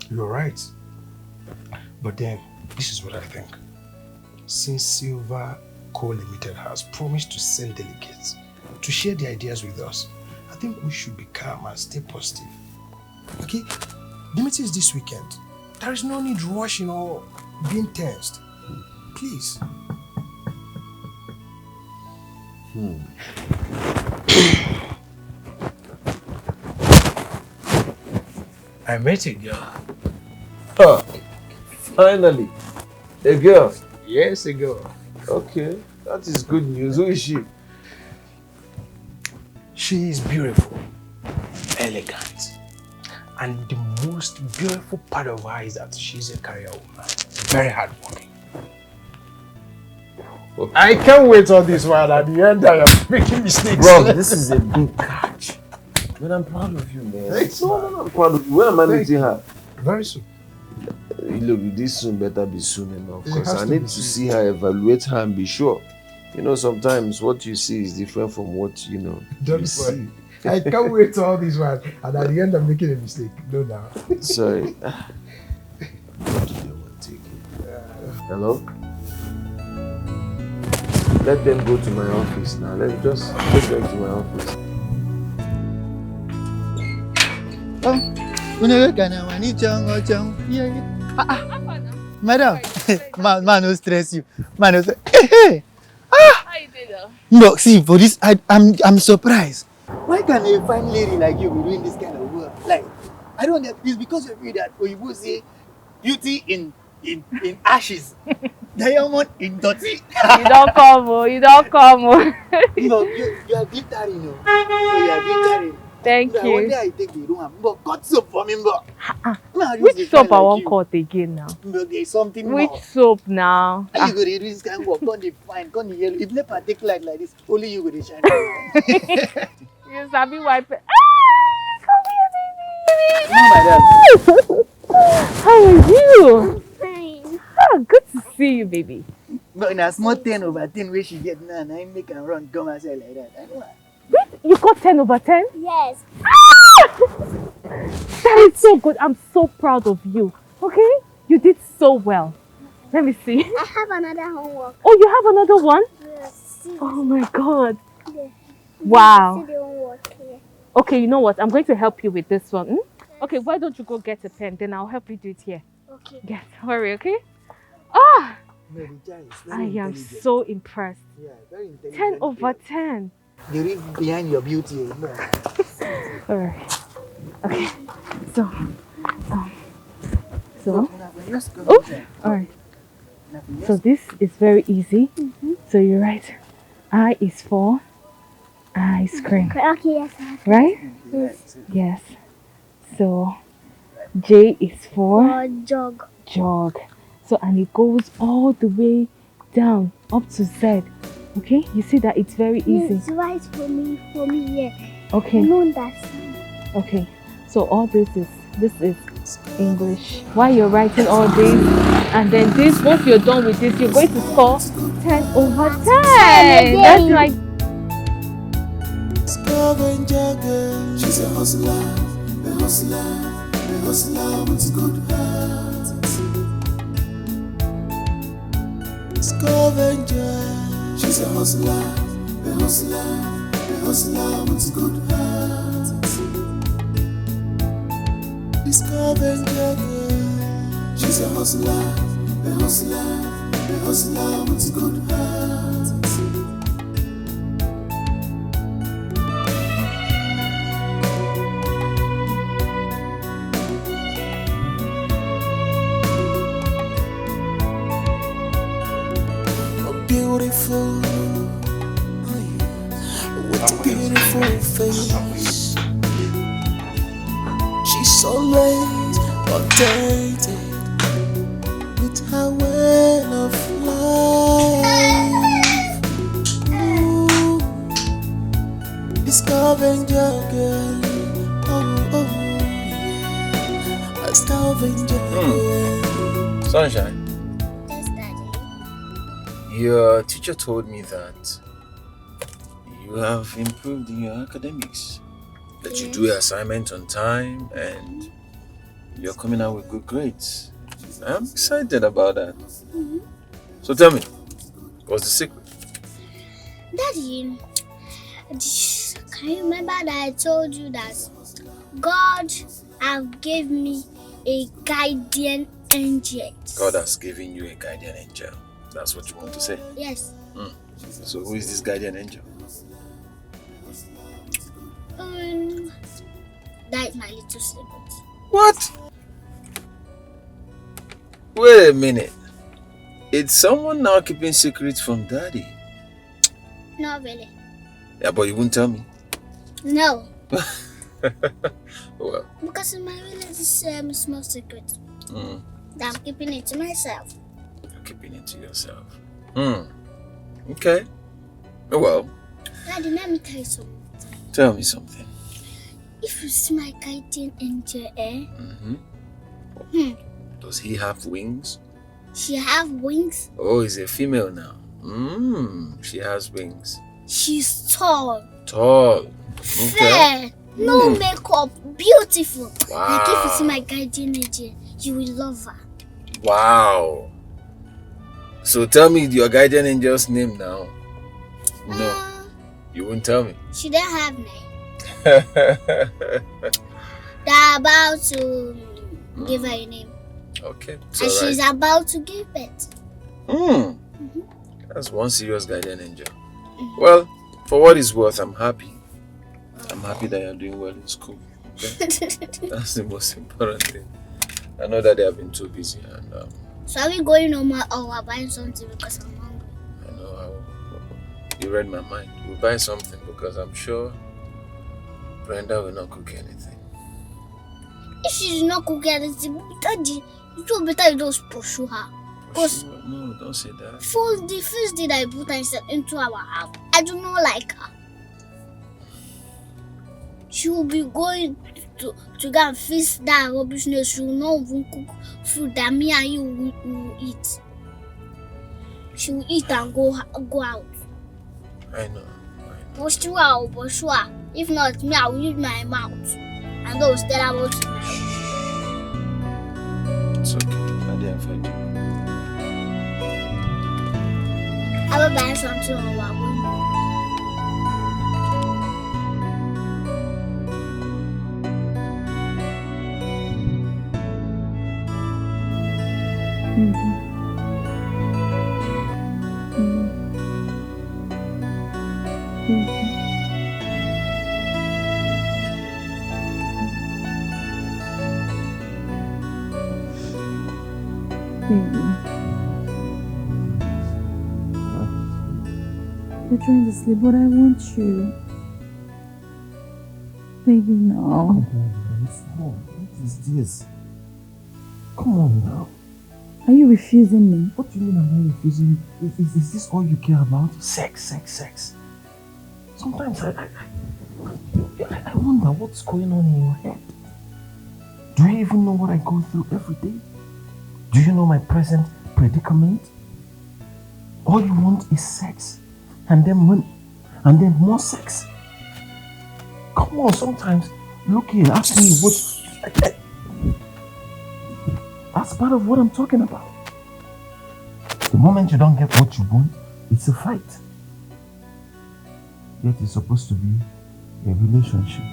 You're right. But then, this is what I think. Since Silver Co. Limited has promised to send delegates to share their ideas with us, I think we should be calm and stay positive. Okay? The meeting is this weekend. There is no need rushing or being tensed. Please. I met a girl. Oh, finally. A girl? Yes, a girl. Okay, that is good news. Who is she? She is beautiful, elegant, and the most beautiful part of her is that she's a career woman. Very hardworking. Okay. I can't wait on this one. At the end, I am making mistakes. Bro, this is a good catch. Man, I'm proud of you, man. Thanks, no, man. I'm proud of you. When am I meeting her? Very soon. Look, this soon better be soon enough. It Because has I to need be to soon. see her, evaluate her, and be sure. You know, sometimes what you see is different from what, you Don't see. worry. I can't wait to all these ones. And at the end, I'm making a mistake. No, now. Sorry. Hello? Let them go to my office now. Let's just take them to my office. Madam, man, no stress you. Man, no stress. Hey! How you did though? No, see, for this, I'm surprised. Why can a fine lady like you be doing this kind of work? Like, I don't know. It's because of you that Oyibo say beauty in ashes, diamond in dirty. You don't come, oh. You don't come, oh. No, you are glittering, no. So you are glittering. Thank I you. wonder I take the room, but cut soap for me, but. Which soap I won't cut again now? But there's something Which more. soap now? How you go to do this kind of work? Come the fine, come the yellow. If never take light like this, only you go to shine. You sabi wipe. No, madam. How are you? Fine. Oh, good to see you, baby. But in a small 10/10 where she get now, and I make her run come outside like that. I know. Wait, you got 10/10? Yes. That is so good. I'm so proud of you. Okay? You did so well. Let me see. I have another homework. Oh, you have another one? Yes. See. Oh my God. Yeah. Wow. See the homework here. Okay, you know what? I'm going to help you with this one. Okay, why don't you go get a pen? Then I'll help you do it here. Okay. Yes, hurry, okay? Ah! No, the child is I very am intelligent. so impressed. Yeah, very intelligent. 10/10. The reason behind your beauty, you know. Alright. Okay. So. Oh, alright. So this is very easy. So you write I is for ice cream. Okay, yes. Right? Yes. Yes. So J is for jog. jog. So and it goes all the way down up to Z. Okay? You see that it's very easy. It's right for me, yeah. Okay. I know that. Okay. So all this is English. While you're writing all this, and then this, once you're done with this, you're going to score 10/10. That's like Scavenger girl, she's a hustler with good heart. Scavenger, she's a hustler with good heart. The scavenger girl, she's a hustler with good heart. Beautiful, with a beautiful face. She's always updated with her way of life. Ooh, the scavenger girl, oh, a scavenger girl. Sunshine. Your teacher told me that you have improved in your academics. That you do your assignment on time and you're coming out with good grades. I'm excited about that. So tell me, what's the secret? Daddy, can you remember that I told you that God have gave me a guardian angel? God has given you a guardian angel. That's what you want to say? Yes. So who is this guardian angel? That is my little secret. What? Wait a minute. It's someone now keeping secrets from daddy. Not really. Yeah, but you won't tell me. No. Well. Because my really small secret. That I'm keeping it to myself. You're keeping it to yourself. Okay. Well. Daddy, let me tell you something. Tell me something. If you see my guardian angel, Does he have wings? She have wings. Oh, he's a female now. She has wings. She's tall. Tall. Fair. No makeup. Beautiful. Wow. Like if you see my guardian angel, you will love her. Wow. So tell me your guardian angel's name now. No. You won't tell me. She don't have name. They're about to give her a name. Okay. And she's about to give it. That's one serious guardian angel. Well, for what it's worth, I'm happy. I'm happy that you're doing well in school. Okay? That's the most important thing. I know that they have been too busy and So are we going home or we're buying something because I'm hungry? I know you read my mind. We'll buy something because I'm sure Brenda will not cook anything. If she's not cooking anything, Daddy, it's so better you don't pursue her. Because no, don't say that. for the first day that I put her into our house, I do not like her. She will be going to go and fix that rubbishness. She will not even cook food that me and you will eat. She will eat and go out. I know. Pursue her, pursue her. If not, me, I will use my mouth. And those that I want to know. It's okay. Daddy, I've heard you. I will buy something on our way. You're trying to sleep, but I want you. Baby, no. What is this? Come on now. Are you refusing me? What do you mean I'm not refusing you? Is this all you care about? Sex. Sometimes I wonder what's going on in your head. Do you even know what I go through every day? Do you know my present predicament? All you want is sex. And then money. And then more sex. Come on, sometimes look here, ask me what. That's part of what I'm talking about. The moment you don't get what you want, it's a fight. Yet it's supposed to be a relationship.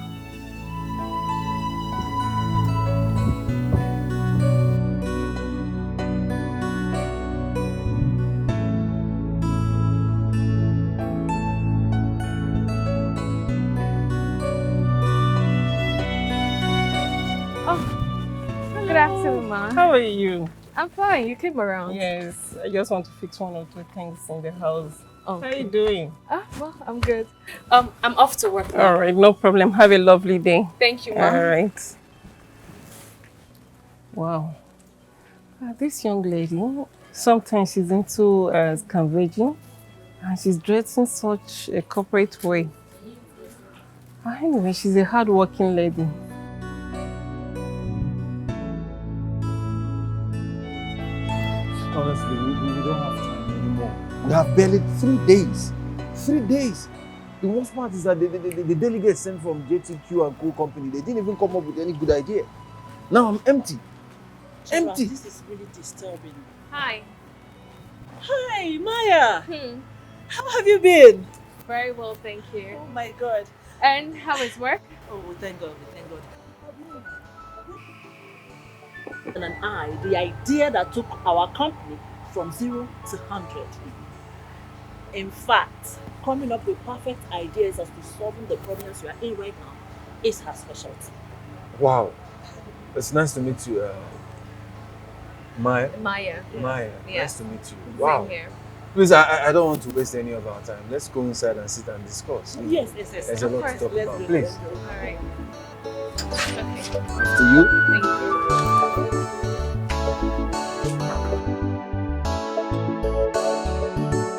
Good afternoon, Ma. How are you? I'm fine. You came around. Yes, I just want to fix one or two things in the house. Okay. How are you doing? Well, I'm good. I'm off to work now. All right, no problem. Have a lovely day. Thank you, Ma. All right. Wow. This young lady, sometimes she's into converging and she's dressed in such a corporate way. Anyway, she's a hard-working lady. Honestly, we don't have time anymore. We have barely 3 days. 3 days. The worst part is that the delegates sent from JTQ and Co company, they didn't even come up with any good idea. Now I'm empty. Empty. This is really disturbing. Hi. Hi, Maya. How have you been? Very well, thank you. Oh my God. And how is work? Oh, thank God, thank God. And I, the idea that took our company from 0 to 100. In fact, coming up with perfect ideas as to solving the problems we are in right now is her specialty. Wow. It's nice to meet you, Maya. Maya. Maya, Yeah. nice to meet you. Wow. Same here. Please, I don't want to waste any of our time. Let's go inside and sit and discuss. Yes. There's a lot to talk about. Go, Please. All right. After you. Thank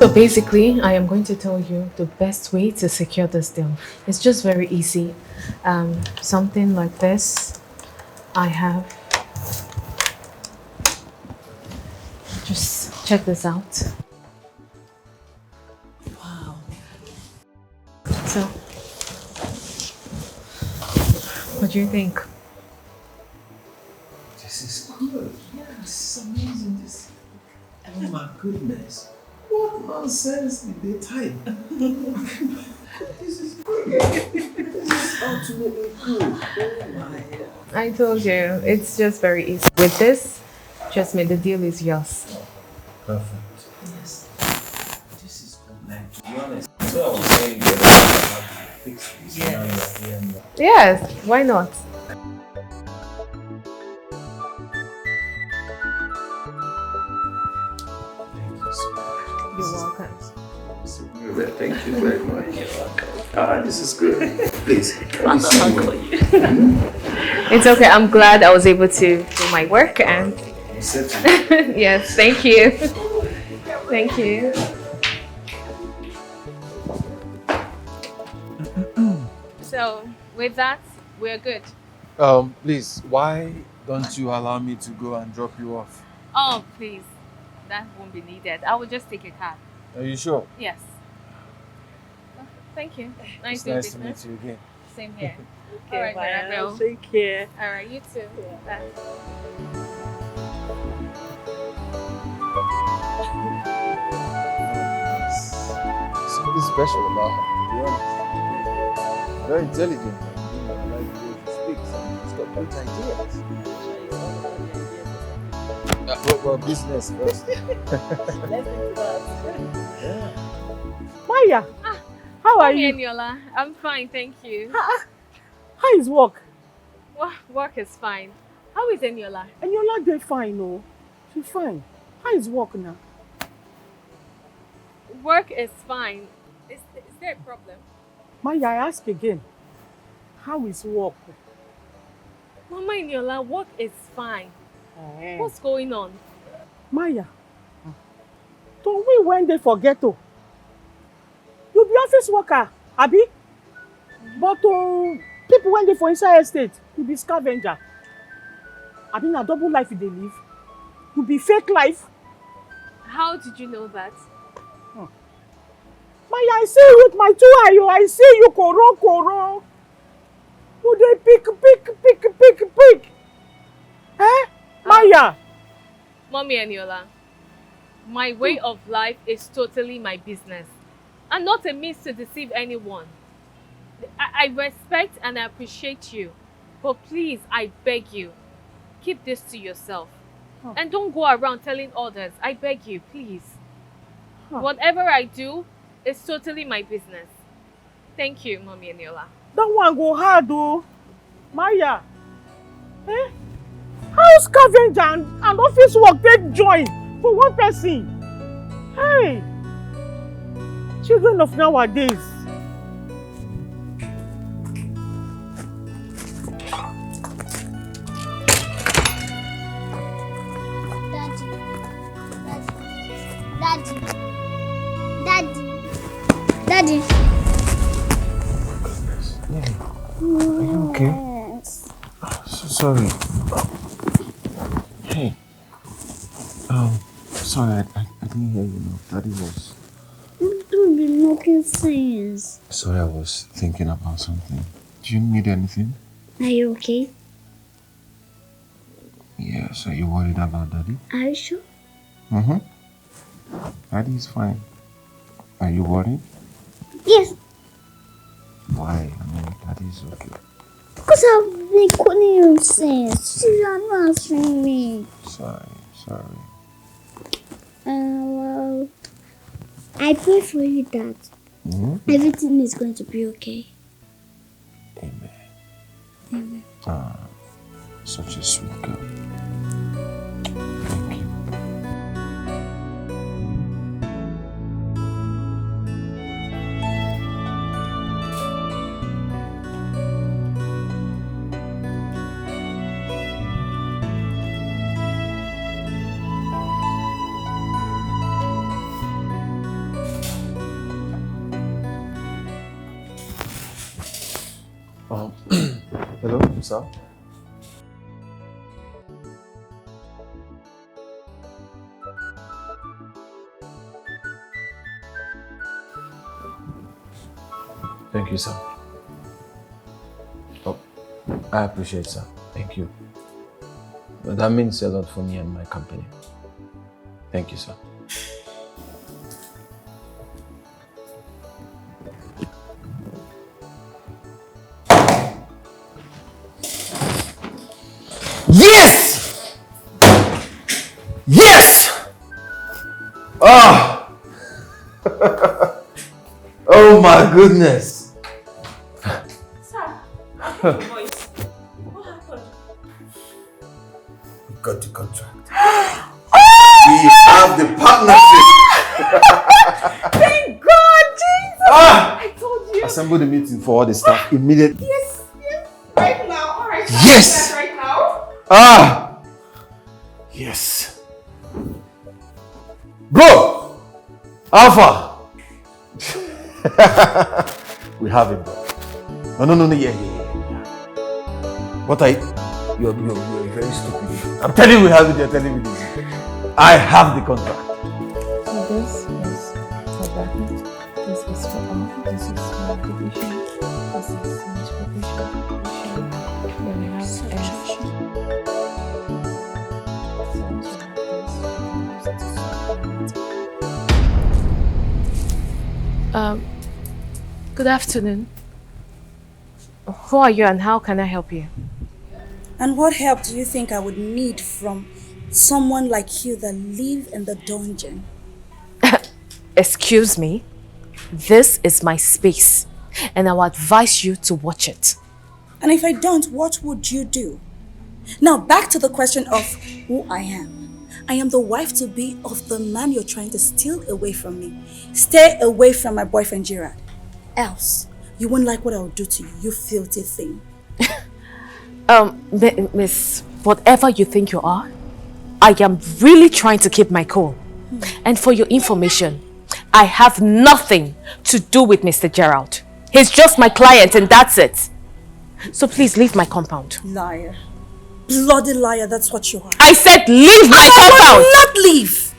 you. So basically, I am going to tell you the best way to secure this deal. It's just very easy. Something like this. I have. Just check this out. Wow. So, what do you think? This is good. Yeah, this is amazing. Oh my goodness. What nonsense did they type? This is brilliant. This is absolutely good. Oh my God. I told you, it's just very easy. With this, trust me, the deal is yours. Perfect. Yes. This is good. Like, to be honest, so I was saying that I have to fix this. Yes. Now you're here. Yes, why not? You're welcome. Thank you very much. This is good. Please. It's okay. I'm glad I was able to do my work and yes, thank you. Thank you. So with that, we're good. Please, why don't you allow me to go and drop you off? Oh, please. That won't be needed. I will just take a cab. Are you sure? Yes. Thank you. It's nice to meet you again. Same here. Okay, All right, bye. then I will. Take care. All right, you too. Bye. Something special about her, to be honest. Very intelligent. I like the way she speaks and she's got great ideas. Well, business first. Maya, how are you? Eniola, I'm fine, thank you. How is work? Work is fine. How is Eniola? Eniola, they're fine, no. She's fine. How is work now? Work is fine. Is there a problem? Maya, I ask again. How is work? Mama Eniola, work is fine. What's going on? Maya, don't we when they forget to? You be office worker, Abi? But people when they for inside estate, you be scavenger. Abi na double life they live. You be fake life. How did you know that? Maya, I see you with my 2 eye. I see you koro. You dey pick. Eh? Maya! Mommy Eniola, my way of life is totally my business and not a means to deceive anyone. I respect and I appreciate you, but please, I beg you, keep this to yourself. And don't go around telling others. I beg you, please. Whatever I do is totally my business. Thank you, Mommy Eniola. That one go hard though. Maya. Eh? How scavenger and office work take join for one person? Hey! Children of nowadays. Daddy. Are you okay? So sorry. Hey. Sorry, I didn't hear you now. Daddy was... Don't be making sense. Sorry, I was thinking about something. Do you need anything? Are you okay? Yes, are you worried about Daddy? Are you sure? Mm-hmm. Daddy is fine. Are you worried? Yes. Why? I mean, Daddy is okay. Because I've been calling you since. You are not answering me. Sorry. Well, I pray for you that everything is going to be okay. Amen. Such a sweet girl. Hello, sir? Thank you, sir. Oh, I appreciate, sir. Thank you. That means a lot for me and my company. Thank you, sir. Yes! Yes! Oh! Oh my goodness! Sir, I heard your voice. What happened? We got the contract. We have the partnership. Thank God, Jesus! I told you. Assemble the meeting for all the staff immediately. Yes, yes. Right now. All right. Yes! Right now. Yes. Bro! Alpha! We have it, bro. No, yeah. What you're very stupid. I'm telling you we have it, you're telling me this. I have the contract. So this is for that. This is for all. This is for division. This is multiplication. Then we have subtraction. Good afternoon. Who are you and how can I help you? And what help do you think I would need from someone like you that live in the dungeon? Excuse me? This is my space and I will advise you to watch it. And if I don't, what would you do? Now back to the question of who I am. I am the wife-to-be of the man you're trying to steal away from me. Stay away from my boyfriend Gerard. Else, you won't like what I will do to you, you filthy thing. Miss, whatever you think you are, I am really trying to keep my cool. And for your information, I have nothing to do with Mr. Gerald. He's just my client and that's it. So please leave my compound. Liar. Bloody liar, that's what you are. I said leave my compound! I will not leave!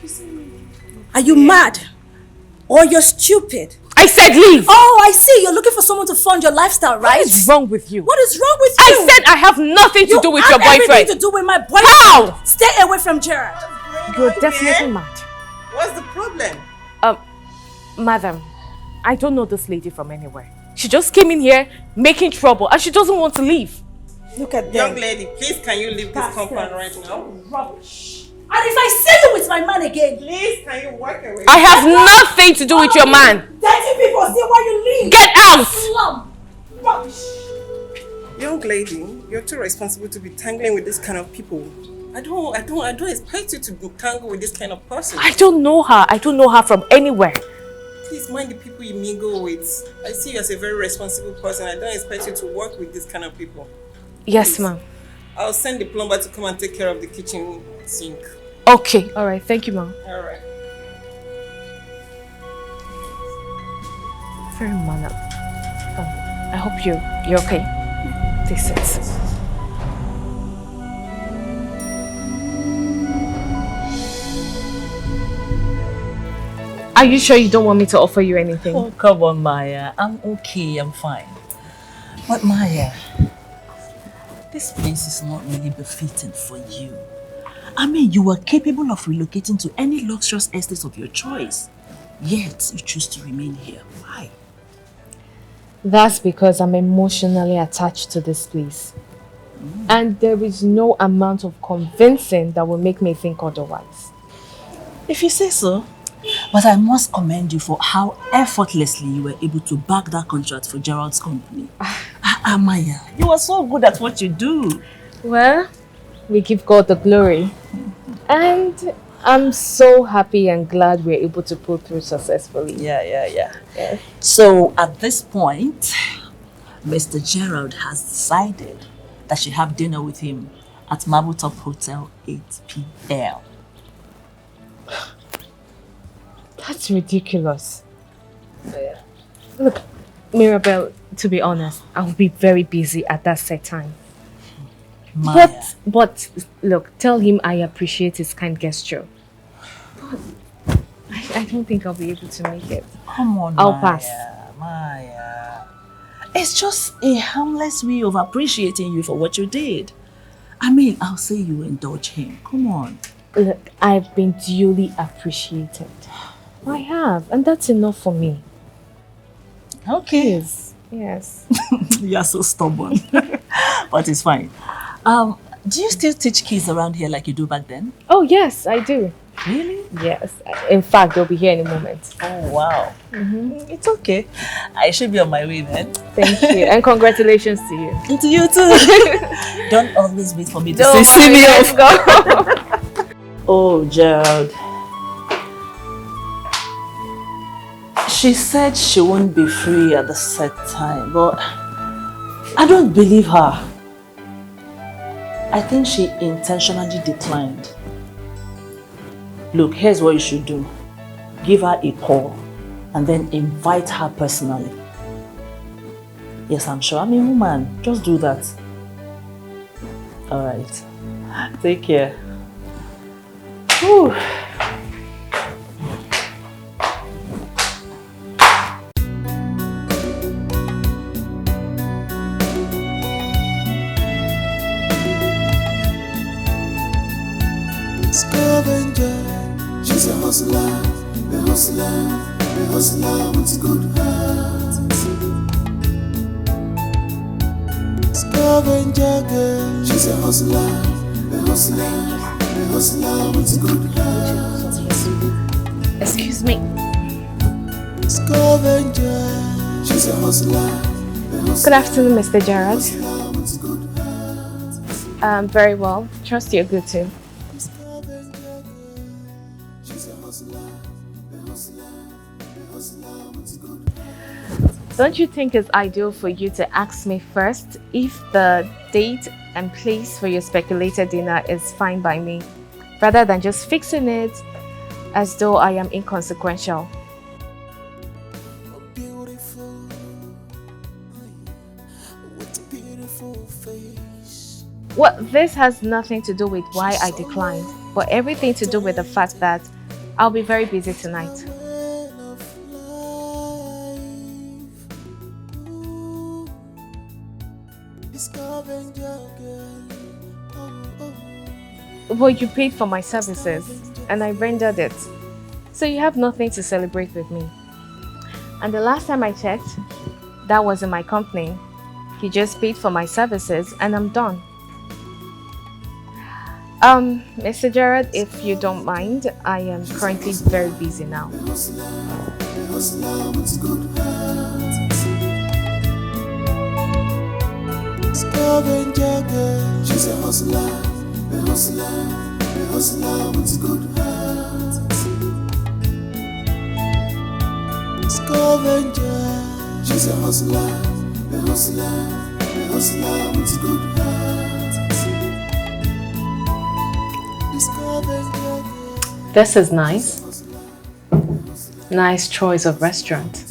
Are you mad? Or you're stupid? I said leave! Oh, I see. You're looking for someone to fund your lifestyle, right? What is wrong with you? What is wrong with you? I said I have nothing to do with your boyfriend. Everything to do with my boyfriend. How? Stay away from Gerard. You're definitely mad. What's the problem? Madam, I don't know this lady from anywhere. She just came in here making trouble and she doesn't want to leave. Look at them. Young lady, please can you leave this compound right now? Rubbish. And if I see you with my man again, please can you walk away? I have nothing to do with your man. Dirty people, see why you leave. Get out! Slum. Rubbish. Young lady, you're too responsible to be tangling with this kind of people. I don't expect you to tangle with this kind of person. I don't know her. I don't know her from anywhere. Please mind the people you mingle with. I see you as a very responsible person. I don't expect you to work with this kind of people. Yes, ma'am. I'll send the plumber to come and take care of the kitchen sink. Okay. All right. Thank you, ma'am. All right. Very manner. I hope you're okay. Take it. Are you sure you don't want me to offer you anything? Oh, come on, Maya. I'm okay. I'm fine. But Maya, this place is not really befitting for you. I mean, you are capable of relocating to any luxurious estate of your choice. Yet, you choose to remain here. Why? That's because I'm emotionally attached to this place. And there is no amount of convincing that will make me think otherwise. If you say so. But I must commend you for how effortlessly you were able to back that contract for Gerald's company. Maya, you are so good at what you do. Well, we give God the glory. And I'm so happy and glad we're able to pull through successfully. Yeah. So at this point, Mr. Gerald has decided that she have dinner with him at Marbletop Hotel 8 p.m. That's ridiculous. Look, Mirabelle, to be honest, I'll be very busy at that set time. Maya. But look, tell him I appreciate his kind gesture. But I don't think I'll be able to make it. Come on, I'll Maya, pass. Maya. It's just a harmless way of appreciating you for what you did. I mean, I'll say you indulge him. Come on. Look, I've been duly appreciated. I have, and that's enough for me. Okay. Yes. You are so stubborn. But it's fine. Do you still teach kids around here like you do back then? Oh, yes, I do. Really? Yes. In fact, they'll be here in a moment. Oh, wow. It's okay. I should be on my way then. Thank you. And congratulations to you. And to you too. Don't always wait for me to Don't say, see me worry, off. let's go. Oh, Gerald. She said she won't be free at the set time, but I don't believe her. I think she intentionally declined. Look, here's what you should do. Give her a call and then invite her personally. Yes, I'm sure. I'm a woman. Just do that. Alright. Take care. Whew. Scavenger, she's a hustler, a hustler with a good heart. Scavenger girl, she's a hustler, a hustler with a good heart. Excuse me. Scavenger, she's a hustler. Good afternoon, Mr. Gerard. Very well. Trust you're good too. Don't you think it's ideal for you to ask me first if the date and place for your speculated dinner is fine by me, rather than just fixing it as though I am inconsequential? Well, this has nothing to do with why I declined, but everything to do with the fact that I'll be very busy tonight. Well, you paid for my services and I rendered it, so you have nothing to celebrate with me. And the last time I checked, that wasn't my company. You just paid for my services and I'm done. Mr. Gerard, if you don't mind, I am currently very busy now. Scavenger girl, she's a hustler, a hustler with a good heart. Scavenger, she's a hustler, a hustler with a good heart. This is nice. Nice choice of restaurant.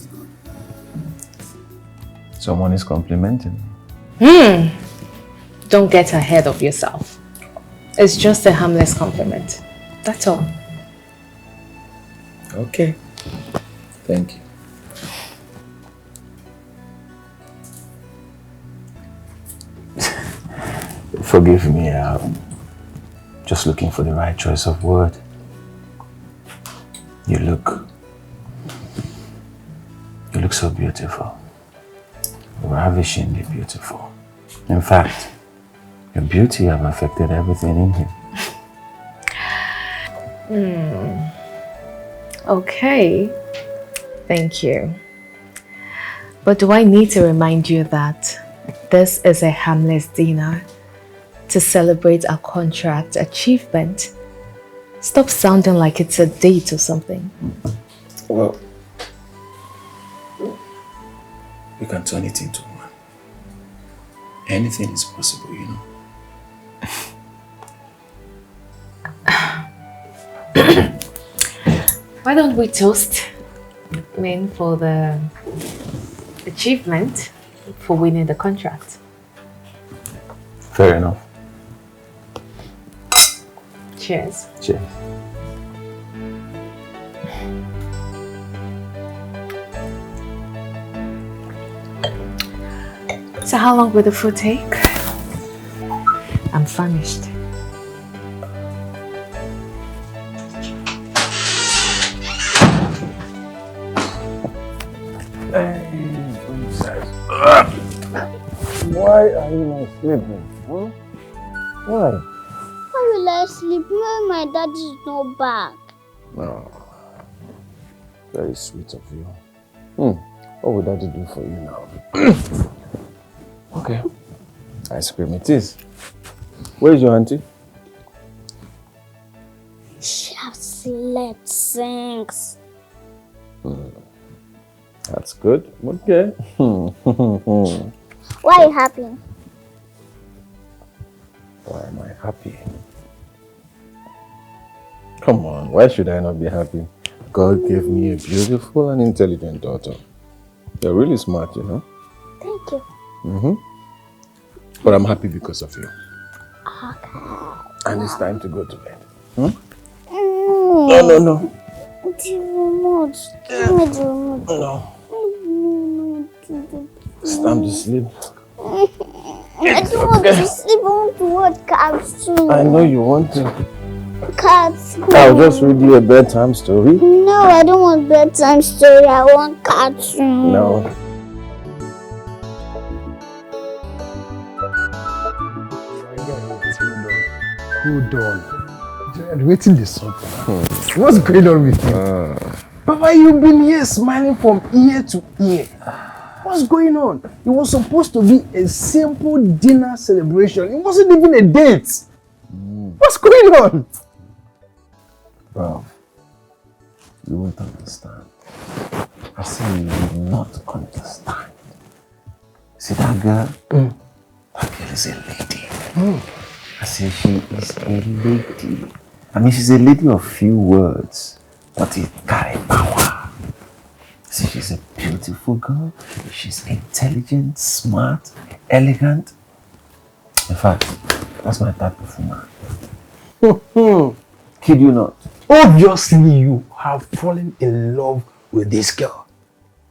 Someone is complimenting. Don't get ahead of yourself. It's just a harmless compliment. That's all. Okay. Thank you. Forgive me, I'm just looking for the right choice of word. You look so beautiful. Ravishingly beautiful. In fact, your beauty has affected everything in here. Okay. Thank you. But do I need to remind you that this is a harmless dinner to celebrate our contract achievement? Stop sounding like it's a date or something. Well, you can turn it into one. Anything is possible, you know. Why don't we toast, for the achievement for winning the contract. Fair enough. Cheers. Cheers. So how long will the food take? I'm famished. Hey, princess. Why are you not sleeping? Huh? Why? Why will I sleep when my dad is not back? No. Very sweet of you. What would daddy do for you now? Okay. Ice cream it is. Where is your auntie? She has slept since. That's good. Okay. Why are you happy? Why am I happy? Come on, why should I not be happy? God gave me a beautiful and intelligent daughter. You're really smart, you know? Thank you. But I'm happy because of you. Okay. And it's time to go to bed. No. No. The remote. Give me the remote. No. It's time to sleep. I don't want to sleep. I want to watch cartoon. I know you want to. Cartoon. I'll just read you a bedtime story. No, I don't want bedtime story. I want cartoon. No. Hold on. Jared, waiting this something. What's going on with you? Papa, you've been here smiling from ear to ear. What's going on? It was supposed to be a simple dinner celebration. It wasn't even a date. What's going on? Bro, you won't understand. I say you will not understand. See that girl? That girl is a lady. I say she is a lady. I mean, she's a lady of few words, but it carries power. See, she's a beautiful girl. She's intelligent, smart, elegant. In fact, that's my type of woman. Kid you not. Obviously, you have fallen in love with this girl.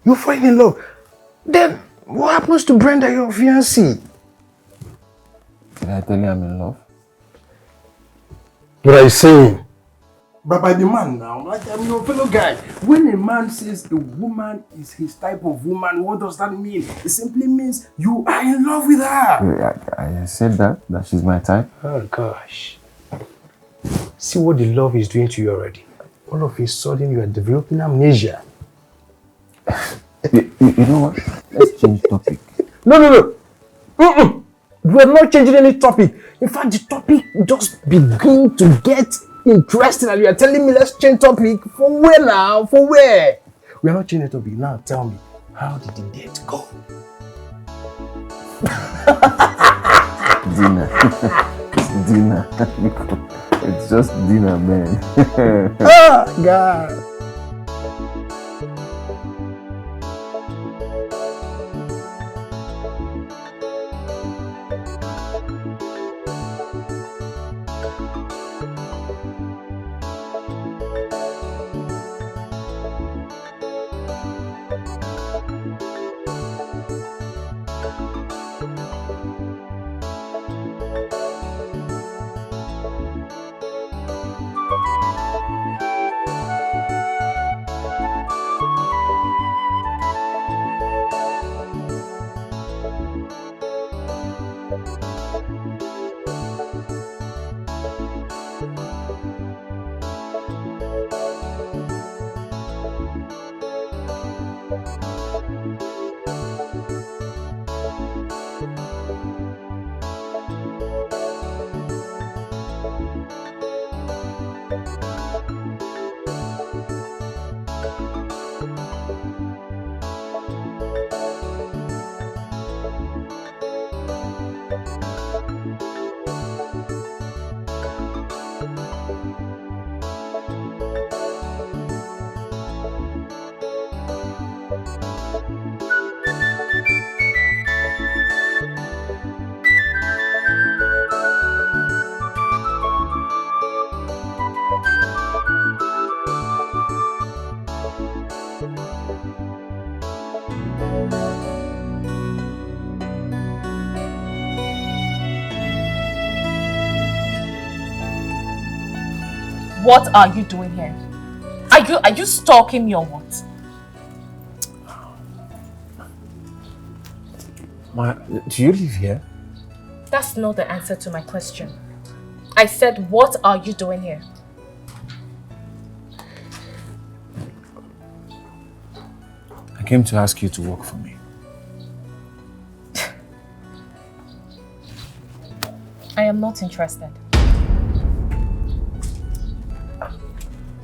You're falling in love. Then, what happens to Brenda, your fiancée? Did I tell you I'm in love? What are you saying? But by the man now, like I'm your fellow guy. When a man says a woman is his type of woman, what does that mean? It simply means you are in love with her. I said that she's my type. Oh gosh. See what the love is doing to you already. All of a sudden you are developing amnesia. You know what? Let's change topic. No. We're not changing any topic. In fact, the topic just begin to get interesting and you are telling me let's change topic. For where now? For where? We are not changing the topic. Now tell me, how did the date go? Dinner. It's dinner. It's just dinner, man. Oh, God. what are you doing here? Are you stalking me or what? Do you live here? That's not the answer to my question. I said, what are you doing here? I came to ask you to work for me. I am not interested.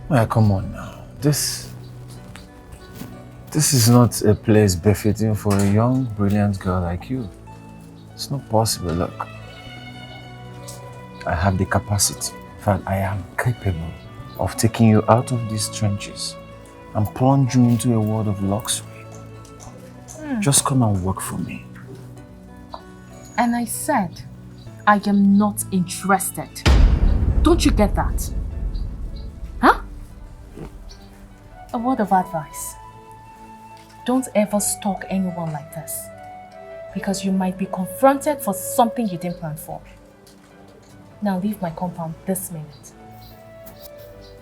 Well, come on now. This is not a place befitting for a young, brilliant girl like you. It's not possible. Look, I have the capacity. In fact, I am capable of taking you out of these trenches and plunging you into a world of luxury. Just come and work for me. And I said, I am not interested. Don't you get that? Huh? A word of advice. Don't ever stalk anyone like this. Because you might be confronted for something you didn't plan for. Now leave my compound this minute.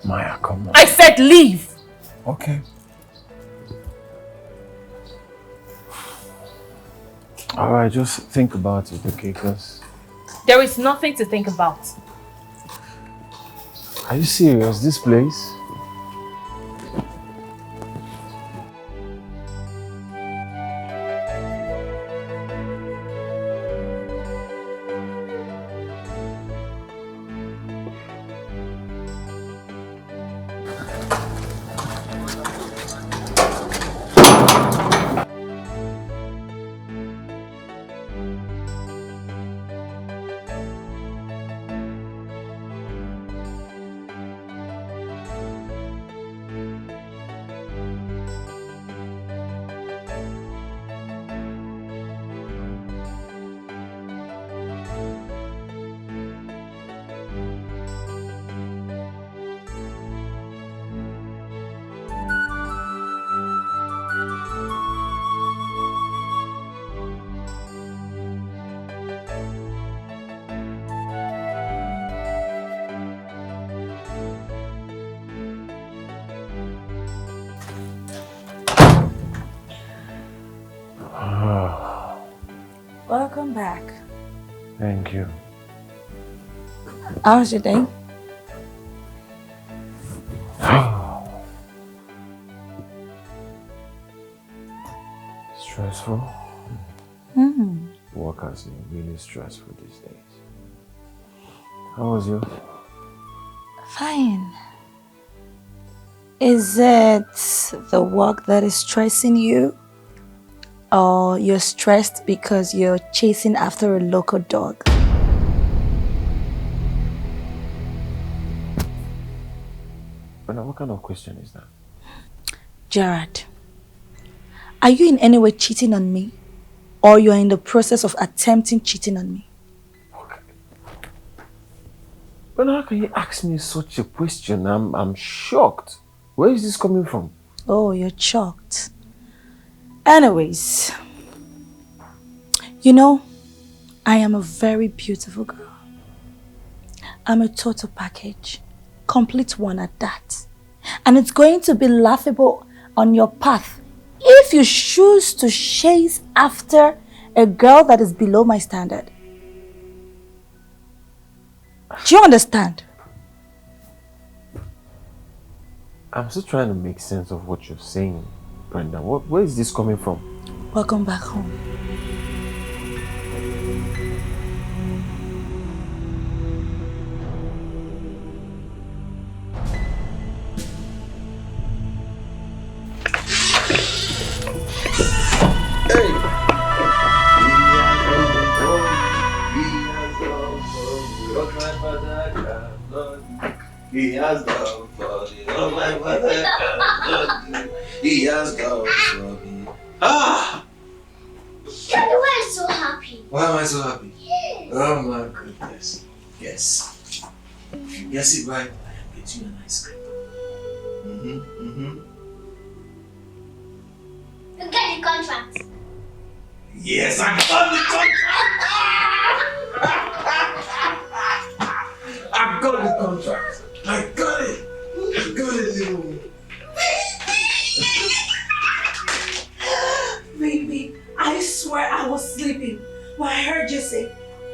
Maya, come on. I said leave! Okay. Alright, just think about it, okay? Because... There is nothing to think about. Are you serious? This place? Welcome back. Thank you. How was your day? Stressful? Work has been really stressful these days. How was yours? Fine. Is it the work that is stressing you? Or you're stressed because you're chasing after a local dog? But now, what kind of question is that? Gerard, are you in any way cheating on me? Or you're in the process of attempting cheating on me? But how can you ask me such a question? I'm shocked. Where is this coming from? Oh, you're shocked. Anyways, you know, I am a very beautiful girl. I'm a total package, complete one at that. And it's going to be laughable on your path if you choose to chase after a girl that is below my standard. Do you understand? I'm still trying to make sense of what you're saying, Brenda. Where is this coming from? Welcome back home. He has done for me. Oh my mother, he has done for me. Ah! Daddy, why are you so happy? Why am I so happy? Yes. Oh my goodness. Yes. If you guess it right, I am getting you an ice cream. You get the contract. Yes, I got the contract. I got the contract. I got it.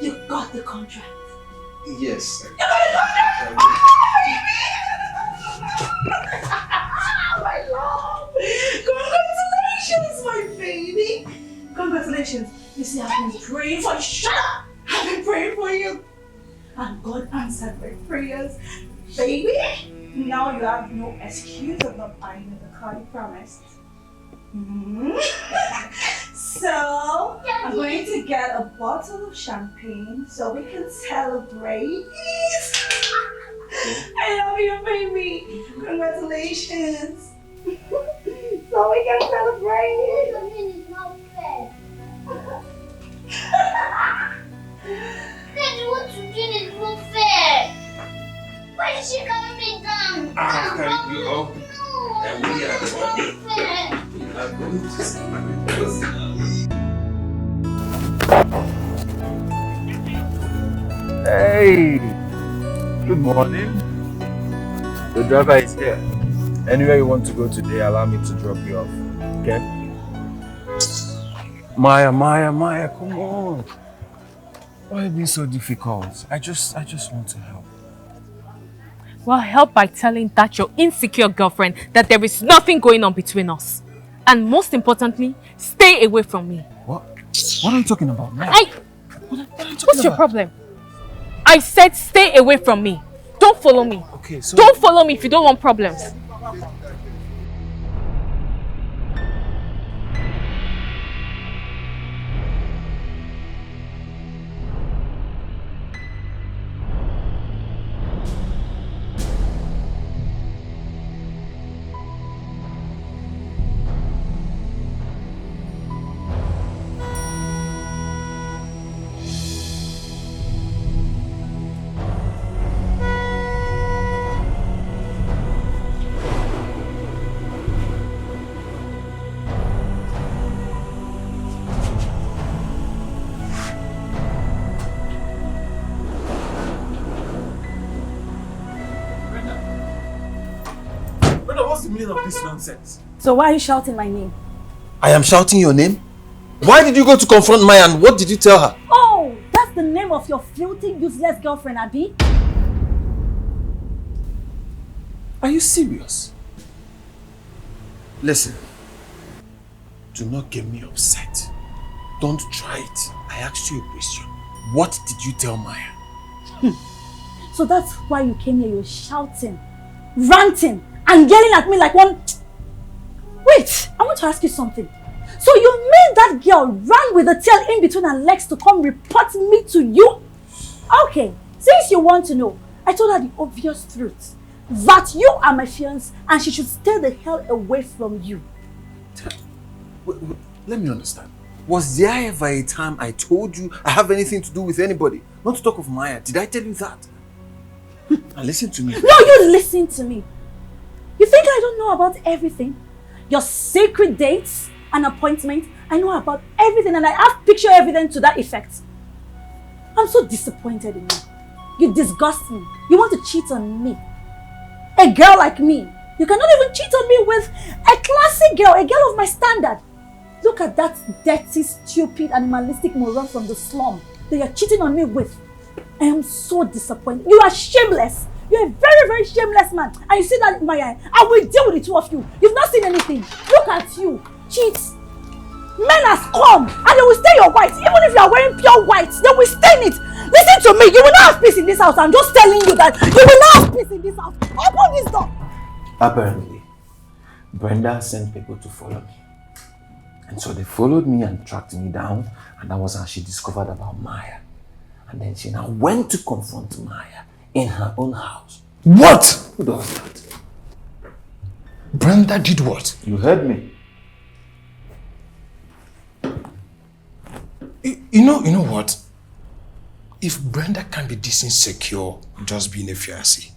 You got the contract. Yes. You got the contract! Oh my love! Congratulations, my baby! Congratulations! You see, I've been praying for you. Shut up! I've been praying for you. And God answered my prayers. Baby, now you have no excuse of not buying the car you promised. So, I'm going to get a bottle of champagne so we can celebrate. I love you, baby. Congratulations. So we can celebrate. It's not fair. Daddy, what you doing is not fair. Why is she carrying me down? I'll carry you up. No, And we are the money. fair. We are going to celebrate. Hey! Good morning. The driver is here. Anywhere you want to go today, allow me to drop you off. Okay? Maya, come on. Why are you being so difficult? I just want to help. Well, help by telling that your insecure girlfriend that there is nothing going on between us. And most importantly, stay away from me. What? What are you talking about now? What's your problem? I said stay away from me. Don't follow me. Okay, so... Don't follow me if you don't want problems. What's the meaning of this nonsense? So why are you shouting my name? I am shouting your name? Why did you go to confront Maya and what did you tell her? Oh, that's the name of your filthy, useless girlfriend, Abby? Are you serious? Listen, do not get me upset. Don't try it. I asked you a question. What did you tell Maya? So that's why you came here, you were shouting, ranting, and yelling at me like one... Wait, I want to ask you something. So you made that girl run with the tail in between her legs to come report me to you? Okay, since you want to know, I told her the obvious truth. That you are my fiancé and she should stay the hell away from you. Wait, let me understand. Was there ever a time I told you I have anything to do with anybody? Not to talk of Maya. Did I tell you that? Now listen to me. No, you listen to me. You think I don't know about everything? Your secret dates and appointments, I know about everything and I have picture evidence to that effect. I'm so disappointed in you. You disgust me. You want to cheat on me. A girl like me. You cannot even cheat on me with a classy girl, a girl of my standard. Look at that dirty, stupid, animalistic moron from the slum that you're cheating on me with. I am so disappointed. You are shameless. You're a very, very shameless man. And you see that in my eye. I will deal with the two of you. You've not seen anything. Look at you. Cheats. Men has come and they will stain your white. Even if you are wearing pure white, they will stain it. Listen to me. You will not have peace in this house. I'm just telling you that you will not have peace in this house. Open this door. Apparently, Brenda sent people to follow me. And so they followed me and tracked me down, and that was how she discovered about Maya. And then she now went to confront Maya in her own house. What? Who does that? Brenda did what? You heard me. You know what? If Brenda can be this insecure just being a fiancé,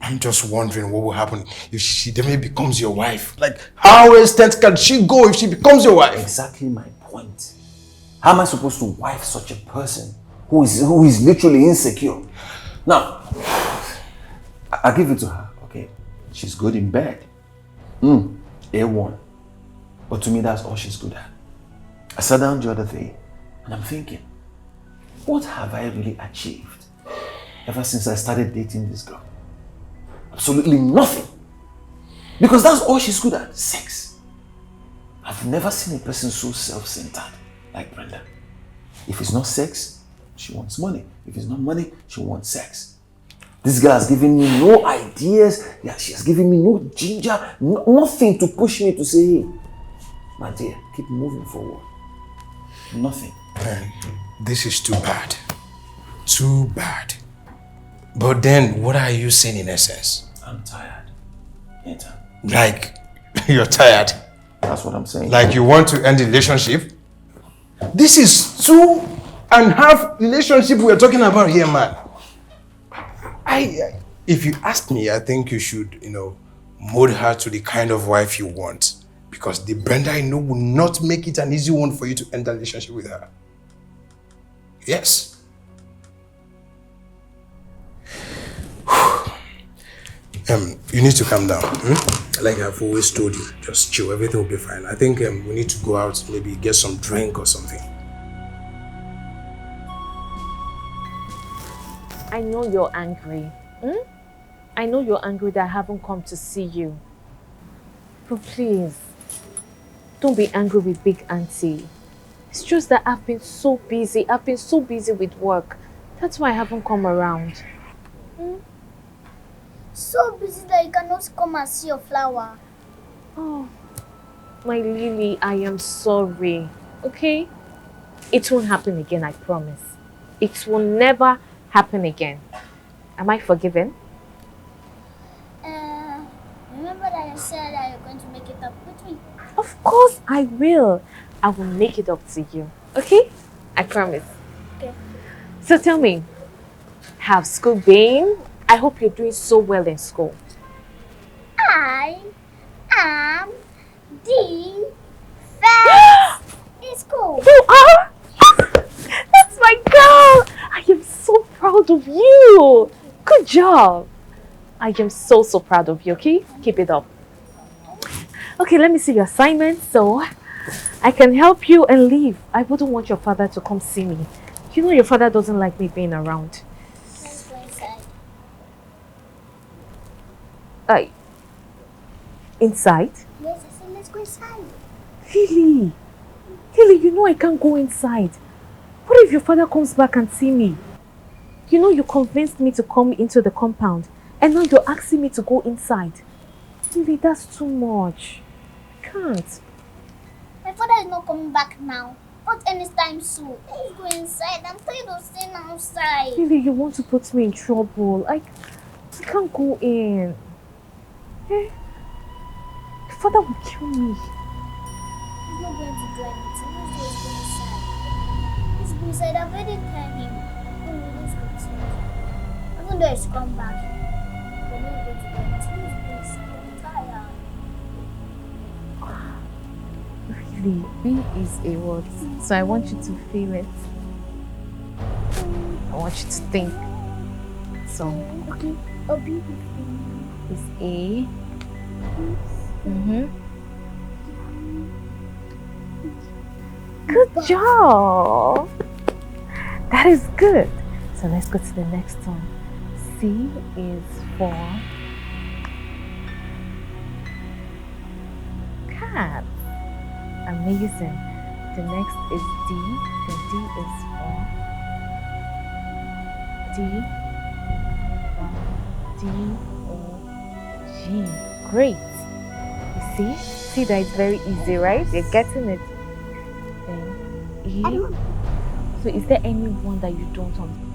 I'm just wondering what will happen if she then becomes your wife. Like, how extent can she go if she becomes your wife? Exactly my point. How am I supposed to wife such a person who is literally insecure? Now, I'll give it to her, okay? She's good in bed. A1. But to me, that's all she's good at. I sat down the other day and I'm thinking, what have I really achieved ever since I started dating this girl? Absolutely nothing. Because that's all she's good at, sex. I've never seen a person so self-centered like Brenda. If it's not sex, she wants money. If it's not money, she wants sex. This girl has given me no ideas. Yeah, she has given me no ginger, nothing to push me to say, hey, my dear, keep moving forward. Nothing. Man, this is too bad. Too bad. But then, what are you saying in essence? I'm tired. Ain't I? Like, you're tired? That's what I'm saying. Like you want to end the relationship? This is 2.5 relationship we're talking about here, man. If you ask me, I think you should, mold her to the kind of wife you want. Because the Brenda I know will not make it an easy one for you to end a relationship with her. Yes. You need to calm down. Like I've always told you, just chill, everything will be fine. I think we need to go out, maybe get some drink or something. I know you're angry. I know you're angry that I haven't come to see you. But please, don't be angry with Big Auntie. It's just that I've been so busy. I've been so busy with work. That's why I haven't come around. So busy that you cannot come and see your flower. Oh, my Lily, I am sorry. Okay? It won't happen again, I promise. It will never happen again. Am I forgiven? Remember that I said that you're going to make it up with me? Of course I will. I will make it up to you. Okay? I promise. Okay. So tell me, how's school been? I hope you're doing so well in school. I am the best in school. You are? That's my girl! I am so proud of you. Good job. I am so proud of you, okay? Keep it up. Okay, let me see your assignment so I can help you and leave. I wouldn't want your father to come see me. You know your father doesn't like me being around. Let's go inside. Inside? Yes, I said let's go inside. Lily, you know I can't go inside. What if your father comes back and see me? You know you convinced me to come into the compound and now you're asking me to go inside. Lily, that's too much. I can't. My father is not coming back now. Not anytime soon. Let's go inside. I'm tired of staying outside. Lily, you want to put me in trouble. I can't go in. Eh? Your father will kill me. He's not going to do anything. Let's just go inside. Let's go inside. I've already told him. Oh, let's go inside. Even though he's come back, we're not going to do anything. Let's go inside. I'm tired. Really, B is a word. So I want you to feel it. I want you to think. So, okay. A B is A. Good job. That is good. So let's go to the next one. C is for cat. Amazing. The next is D. The D is for D-O-G. Great. You see that it's very easy, right? You're getting it. Then E. So is there any one that you don't understand?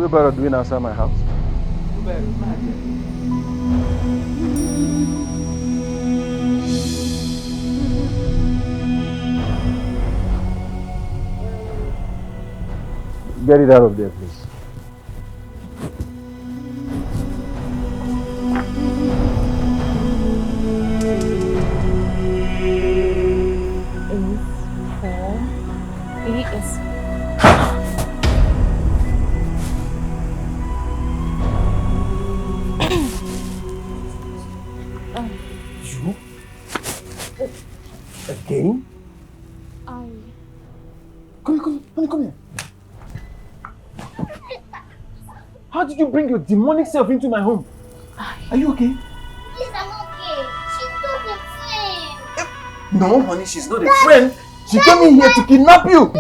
wheelbarrow doing outside my house? Get it out of there, please. You? Again? Come here. How did you bring your demonic self into my home? Are you okay? Please, I'm okay. She's not a friend. No, honey, she's not a friend. She came in here to kidnap you.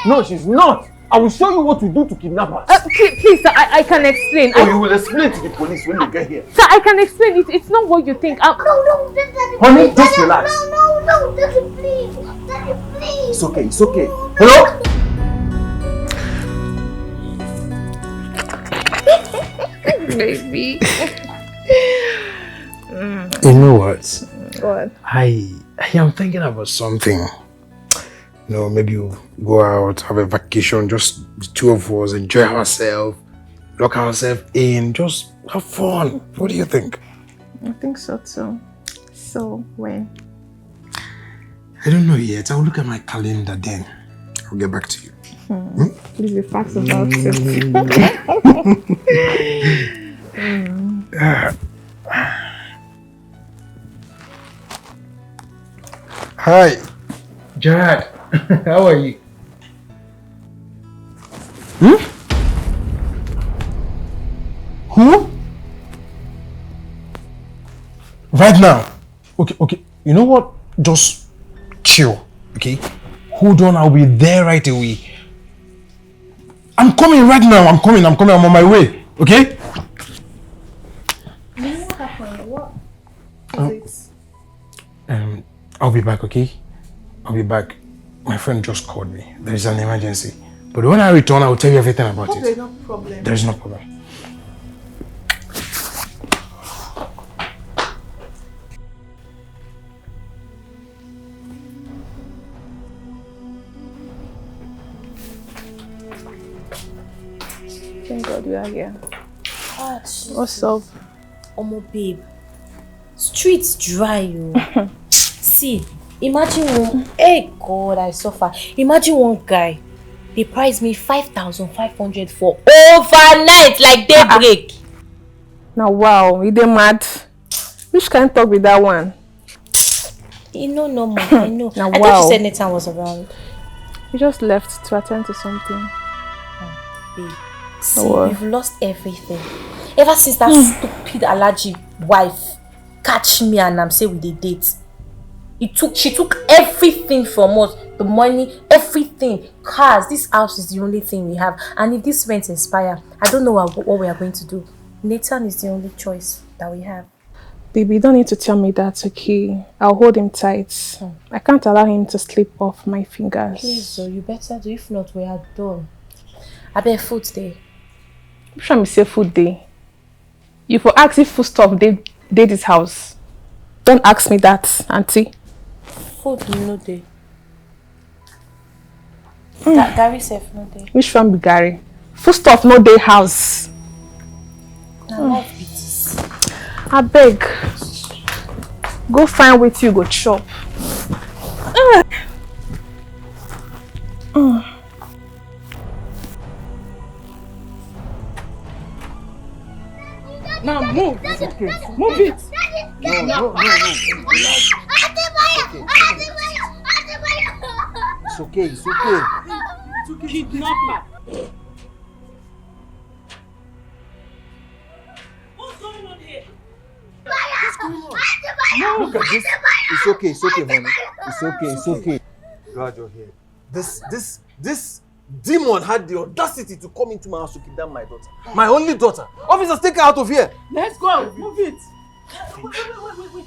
No, she's not. I will show you what to do to kidnap her. Please, sir, I can explain. Oh, you will explain to the police when they get here. Sir, I can explain it. It's not what you think. No, Daddy, Honey, please. just relax. No, Daddy, please. Daddy, please. It's okay, it's okay. Hello? Baby. You know what? What? I am thinking about something. You know, maybe we'll go out, have a vacation, just the two of us, enjoy ourselves, lock ourselves in, just have fun. What do you think? I think so too. So, when? I don't know yet. I'll look at my calendar then. I'll get back to you. Please be fast about it. Hi, Gerard. How are you? Who? Right now? Okay. You know what? Just chill, okay? Hold on, I'll be there right away. I'm coming right now. I'm coming. I'm on my way, okay? What happened? What is it? I'll be back, okay? I'll be back. My friend just called me. There is an emergency. But when I return, I will tell you everything about it. Okay, no problem. There is no problem. Thank God you are here. Ah, What's up? Omo babe, streets dry you. See, imagine one. Hey God, I suffer. Imagine one guy. They priced me 5,500 for overnight, like daybreak. Now wow, you dey mad? Which kind talk with that one? You know, no man. I know. Now I wow. thought you said Nathan was around. You just left to attend to something. Babe, see, What? we've lost everything. Ever since that stupid allergy wife catch me and I'm say we dey date. She took everything from us. The money, everything. Cars, this house is the only thing we have. And if this rent expire, I don't know what we are going to do. Nathan is the only choice that we have. Baby, you don't need to tell me that, okay? I'll hold him tight. I can't allow him to slip off my fingers. Please, so you better do. If not, we are done. I bet food day. Which one me say food day? You for ask if food stuff they this house. Don't ask me that, auntie. Food no day. Gary safe no day. Which one be Gary? Food stuff no day house. Now life be this. I beg. Go find what you go chop. Now move. It's okay. Move it. No. It's okay. Kidnapper. What's going on here? Look at this. It's okay, honey. It's okay. Glad you're here. This demon had the audacity to come into my house to kidnap my daughter. My only daughter. Officers, take her out of here. Let's go. Move it. Wait.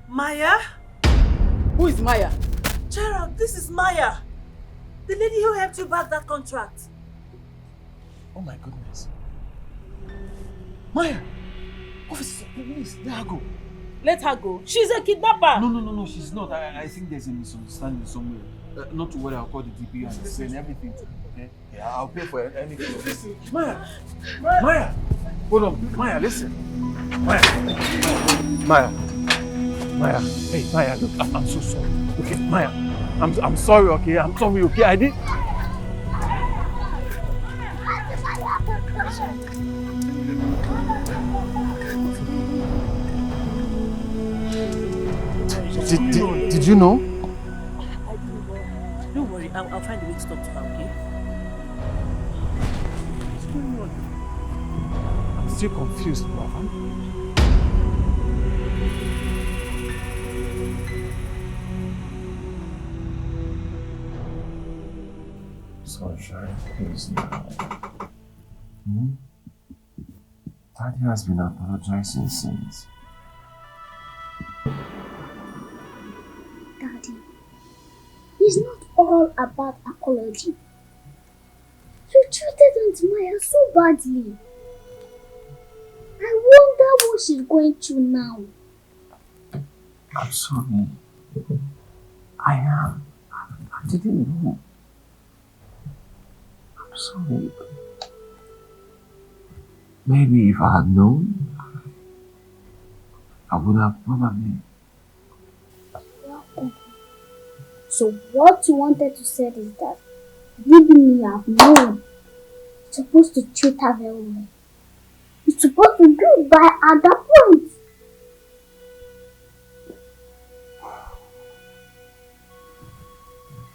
Maya? Who is Maya? Gerald, this is Maya. The lady who helped you back that contract. Oh my goodness. Maya! Officer, please, let her go. Let her go? She's a kidnapper! No, she's not. I think there's a misunderstanding somewhere. Not to worry, I'll call the DP and send everything to you, okay? Yeah, I'll pay for anything. Listen, Maya! Maya! Hold on, Maya, listen. Maya! Hey, Maya, look, I'm so sorry. Okay, Maya, I'm sorry, okay? I'm sorry, okay? I did. Did you know? Don't worry, I'll find a way to talk to her, okay? What's going on? I'm still confused, brother. Sunshine, please now. Daddy has been apologizing since. Daddy, it's not all about apology. You treated Aunt Maya so badly. I wonder what she's going through now. I'm sorry. I am. I didn't know. I'm sorry. Maybe if I had known, I would have probably. So what you wanted to say is that given you have known, you're supposed to treat her very well. You're supposed to do it by at that point.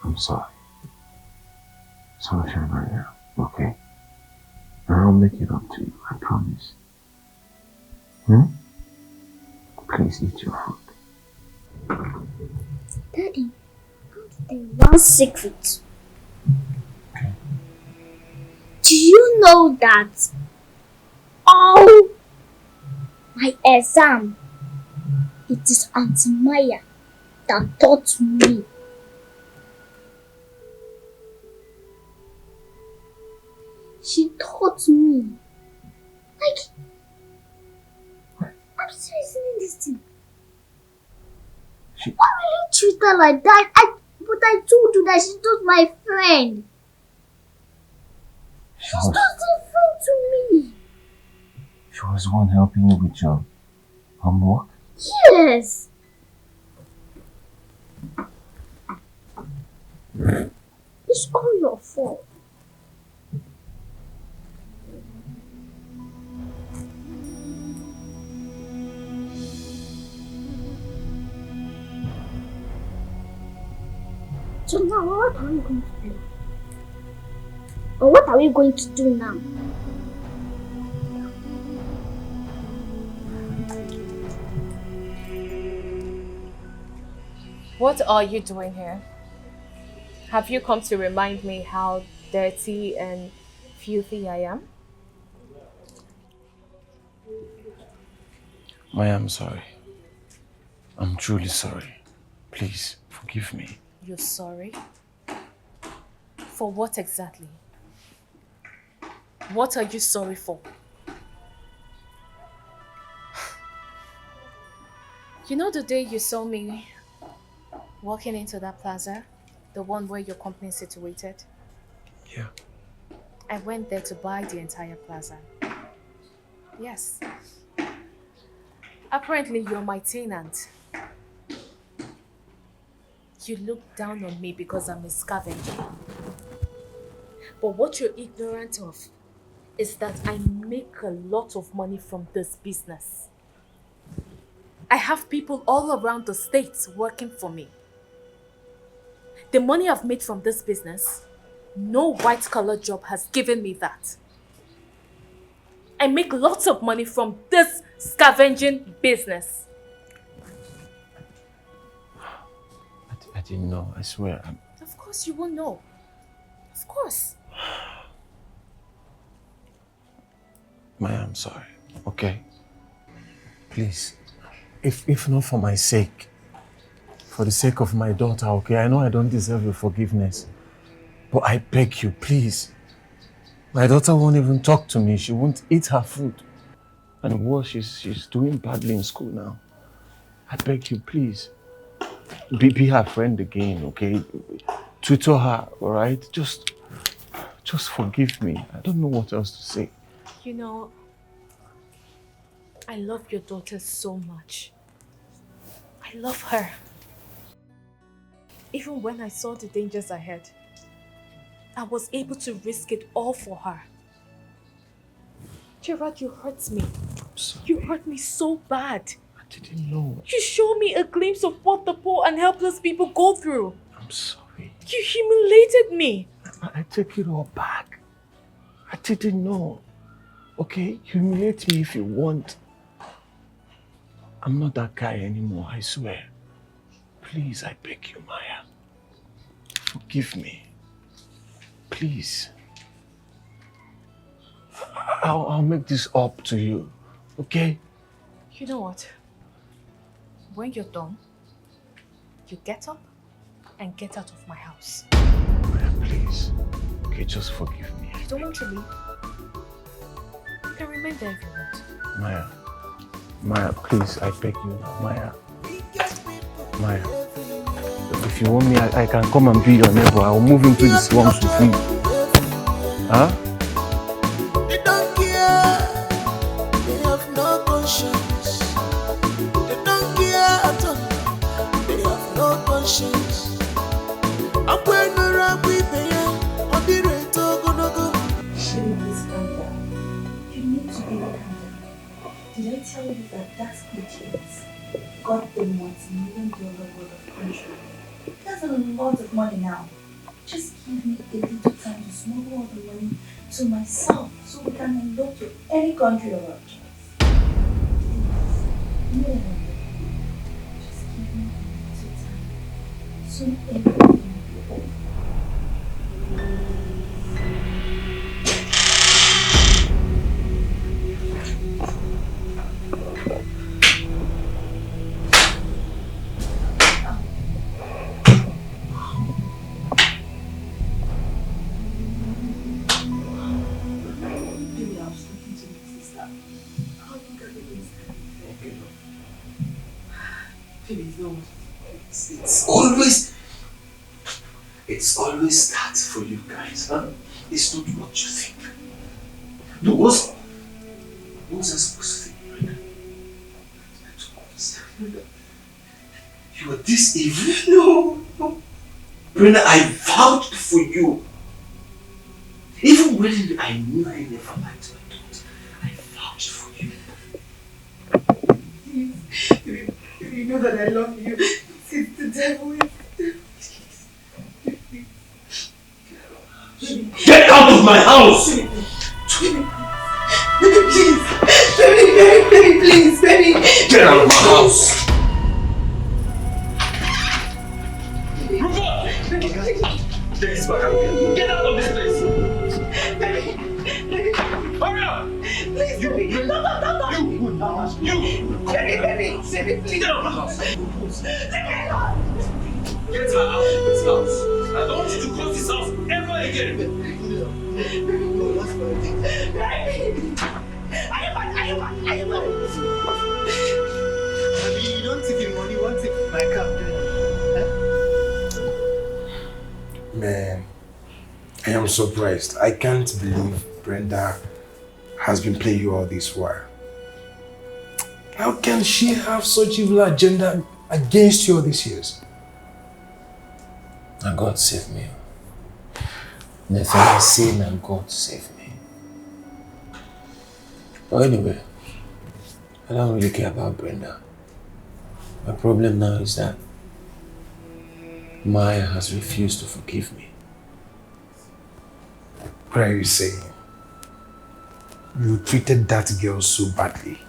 I'm sorry. Sunshine right now, okay? And I'll make it up to you, I promise. Please eat your food. Daddy, one secret. Okay. Do you know that all my exam, it is Aunt Maya that taught me? She taught me. Like, I'm seriously in this thing. Why will you treat her like that? But I told you that she's not my friend. She's not a friend to me. She was the one helping you with your homework? Yes. It's all your fault. So now, what are we going to do? Or what are we going to do now? What are you doing here? Have you come to remind me how dirty and filthy I am? Maya, I'm sorry. I'm truly sorry. Please, forgive me. You're sorry? For what exactly? What are you sorry for? You know the day you saw me walking into that plaza? The one where your company is situated? Yeah. I went there to buy the entire plaza. Yes. Apparently you're my tenant. You look down on me because I'm a scavenger. But what you're ignorant of is that I make a lot of money from this business. I have people all around the states working for me. The money I've made from this business, no white-collar job has given me that. I make lots of money from this scavenging business. I didn't know, I swear. Of course you won't know. Of course. Maya, I'm sorry, okay? Please, if not for my sake, for the sake of my daughter, okay? I know I don't deserve your forgiveness. But I beg you, please. My daughter won't even talk to me. She won't eat her food. And worse, she's doing badly in school now. I beg you, please. Be her friend again, okay? Tutor her, alright? Just forgive me. I don't know what else to say. You know, I love your daughter so much. I love her. Even when I saw the dangers ahead, I was able to risk it all for her. Gerard, you hurt me. You hurt me so bad. I didn't know. You showed me a glimpse of what the poor and helpless people go through. I'm sorry. You humiliated me. I take it all back. I didn't know. Okay? Humiliate me if you want. I'm not that guy anymore, I swear. Please, I beg you, Maya. Forgive me. Please. I'll make this up to you, okay? You know what? When you're done, you get up and get out of my house. Maya, please. Okay, just forgive me. You don't want to leave? You can remain there if you want. Maya, please, I beg you now, Maya. Maya, if you want me, I can come and be your neighbor. I'll move into the slums with you. Huh? They don't care. They have no conscience. They don't care at all. They have no conscience. I'm going to run with me. On the rate to go. Please calm down. You need to be calm down. Did I tell you that idiot got the multi-million dollar worth of contract? That's a lot of money now. Just give me a little time to smuggle all the money to myself so we can elope to any country of our choice. Please, no one. Just give me a little time. Soon everything will be over. It's always that for you guys, huh? It's not what you think. No, what's I supposed to think, Brenda? I don't understand. You are this evil? No. Brenda, I vouched for you. Even when I knew I never liked my daughter, I vouched for you. You know that I love you. It's the devil. Get out of my house! Baby, please. Baby, please, baby. Get out of my house! Take this back out. Get out of this place! Baby. Hurry up! Please, you, baby. No. You! Baby, please. Get out of my house! Let me alone. Get her out of this house! I don't want you to cross this house ever again! No, that's my thing. Baby! Are you mad? You don't take your money, you want to take my car. Man, I am surprised. I can't believe Brenda has been playing you all this while. How can she have such evil agenda against you all these years? Now God save me. Nothing I say, now God save me. But anyway, I don't really care about Brenda. My problem now is that Maya has refused to forgive me. What are you saying? You treated that girl so badly.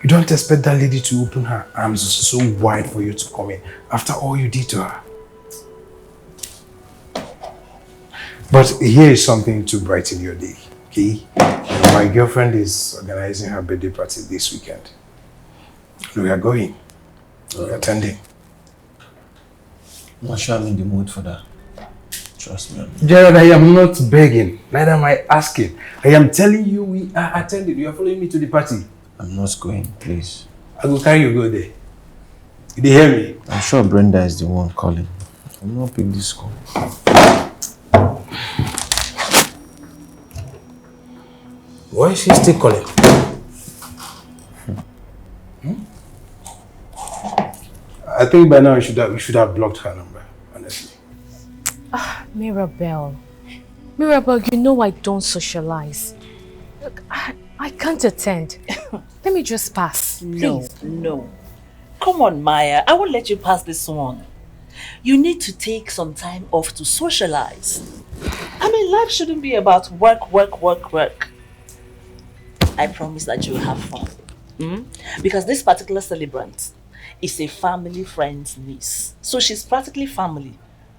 You don't expect that lady to open her arms so wide for you to come in after all you did to her. But here is something to brighten your day, okay? My girlfriend is organizing her birthday party this weekend. We are going. We are attending. I'm not sure I'm in the mood for that. Trust me. Gerald, I am not begging. Neither am I asking. I am telling you we are attending. You are following me to the party. I'm not going, please. I will carry you go there. Did you hear me? I'm sure Brenda is the one calling. I'm not picking this call. Why is she still calling? I think by now we should have blocked her number, honestly. Mirabelle. Mirabelle, you know I don't socialize. Look, I can't attend. Let me just pass, please. No. Come on, Maya. I won't let you pass this one. You need to take some time off to socialize. I mean, life shouldn't be about work. I promise that you'll have fun. Because this particular celebrant is a family friend's niece. So she's practically family.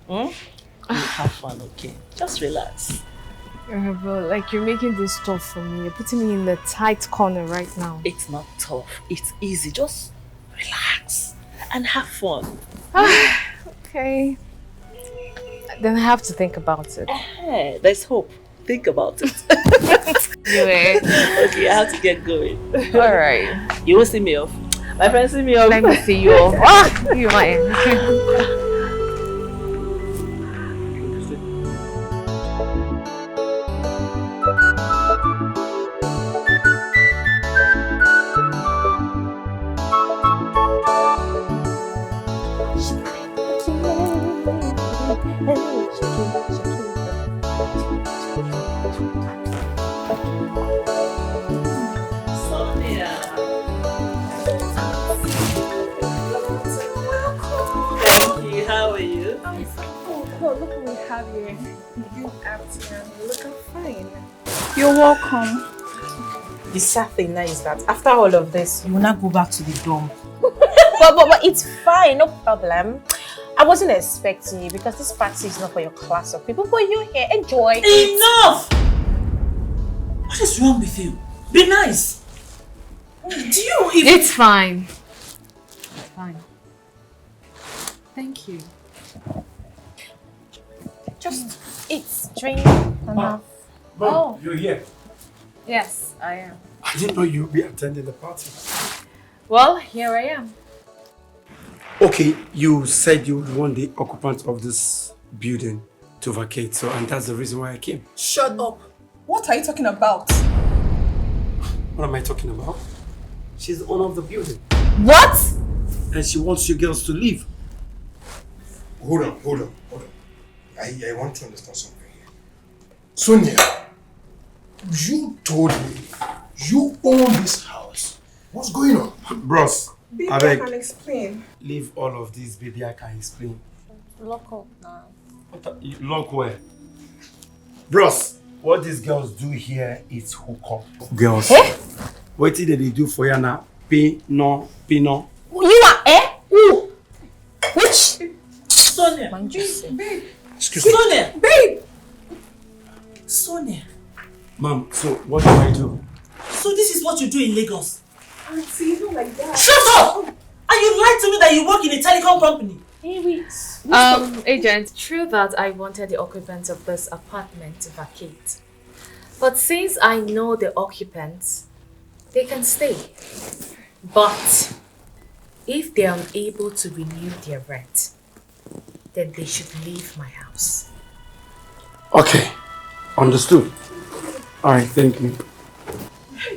You'll have fun, okay? Just relax. But like, you're making this tough for me. You're putting me in the tight corner right now. It's not tough. It's easy. Just relax and have fun. Okay. Then I have to think about it. There's hope. Think about it. Anyway. Okay, I have to get going. Alright. You will see me off. My friend, see me off. Let me see you off. You might. How are you? I'm fine. Oh, God, look what we have here. Good afternoon. You're looking fine. You're welcome. The sad thing now is that after all of this, you will not go back to the dorm. but it's fine, no problem. I wasn't expecting you because this party is not for your class of people, but you're here. Enjoy. Enough! What is wrong with you? Be nice. Do you even... It's fine. Fine. Thank you. Just eat, drink, and have. Mom, you're here. Yes, I am. I didn't know you'd be attending the party. Well, here I am. Okay, you said you would want the occupant of this building to vacate, and that's the reason why I came. Shut up. What are you talking about? What am I talking about? She's the owner of the building. What? And she wants you girls to leave. Hold on. I want to understand something here. Sonia, you told me you own this house. What's going on? Bros, Baby, I I beg. can explain. Leave all of this, baby, I can explain. Lock up now. Lock where? Bros, what these girls do here is hook up. Girls. What did they do for you now? Pino. You are Who? Which? Sonia. Babe. Excuse me. Sonia. Babe. Sonia. Mom, so what do I do? So this is what you do in Lagos? Auntie, you don't like that. Shut up! And you lied to me that you work in a telecom company. Agent, true that I wanted the occupants of this apartment to vacate. But since I know the occupants, they can stay. But if they are unable to renew their rent, then they should leave my house. Okay, understood. Alright, thank you.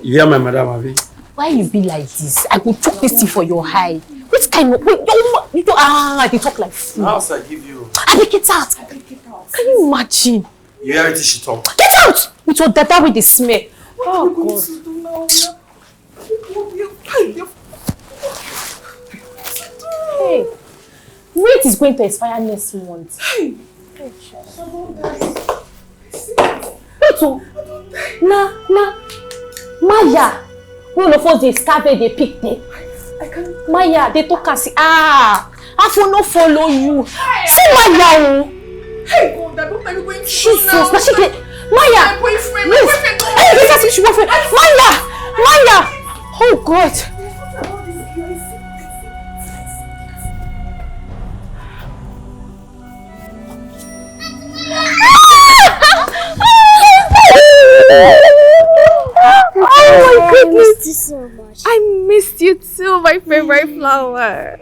You hear my madam, Abi? Why you be like this? I will chop this thing for your high. Which kind of... Wait, they talk like fool. House I give you. I get out. Can you imagine? You hear it, she talk. Get out! With your data with the smell. Oh, God. Hey, rent is going to expire next month. Hey. Maya. All of us they scavenger, they pick them. Maya, they talk and say, I will not follow you. See Maya. Hey, God, I don't think we're going to Jesus, now. but she get Maya. My boyfriend, Yes. Hey, this is your boyfriend. Maya. Oh God. my favorite flower.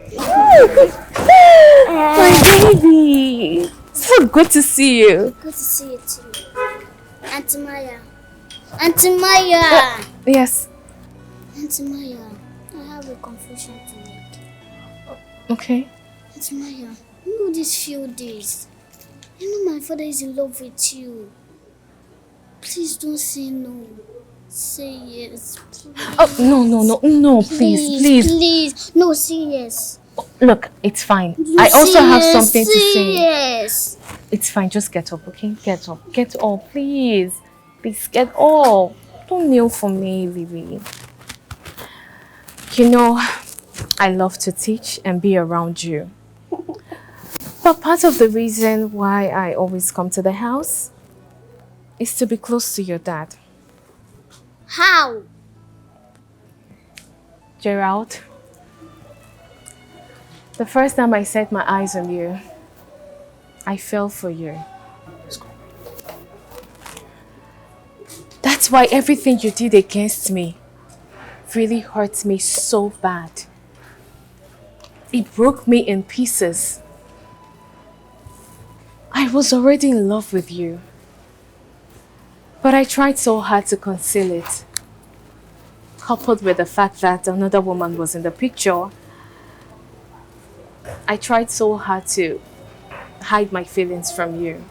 My baby. So good to see you. Good to see you too. Auntie Maya. Auntie Maya. Yes. Auntie Maya, I have a confession to make. Okay. Auntie Maya, you know these few days, you know my father is in love with you. Please don't say no. Say yes, please. Oh, no, please. No, say yes. Look, it's fine. You I also say have yes, something to say. Yes. It's fine, just get up, okay? Get up. Get up, please. Please get up. Don't kneel for me, Lily. You know, I love to teach and be around you. But part of the reason why I always come to the house is to be close to your dad. How? Gerald, the first time I set my eyes on you, I fell for you. That's why everything you did against me really hurt me so bad. It broke me in pieces. I was already in love with you, but I tried so hard to conceal it. Coupled with the fact that another woman was in the picture, I tried so hard to hide my feelings from you.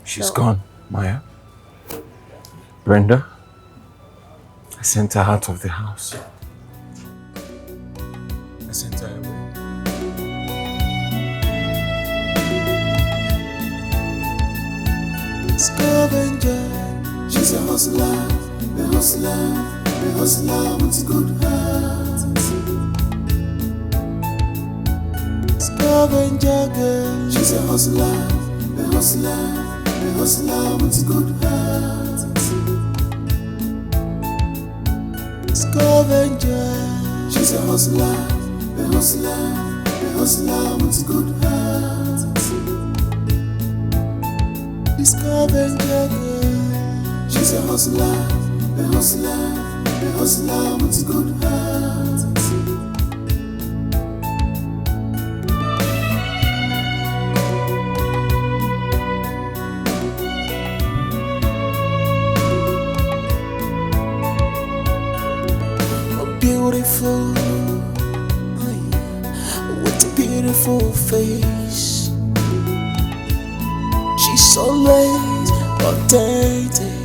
She's gone, Maya. Brenda, I sent her out of the house. I sent her away. Scavenger, she's a hustler, a hustler with a good heart. Scavenger girl, she's a hustler with a good heart. Scavenger, she's a hustler with a good heart. Scavenger girl, she's a hustler with a good heart. Beautiful, with a beautiful face. She's always contented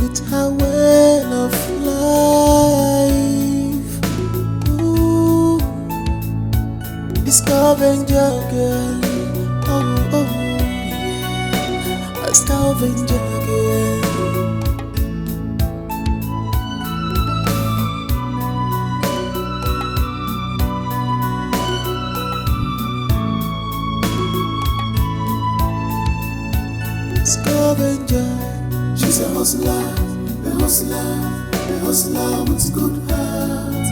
with her way of life. Ooh, the scavenger girl, a scavenger girl. Scavenger, she's a hustler with a good heart.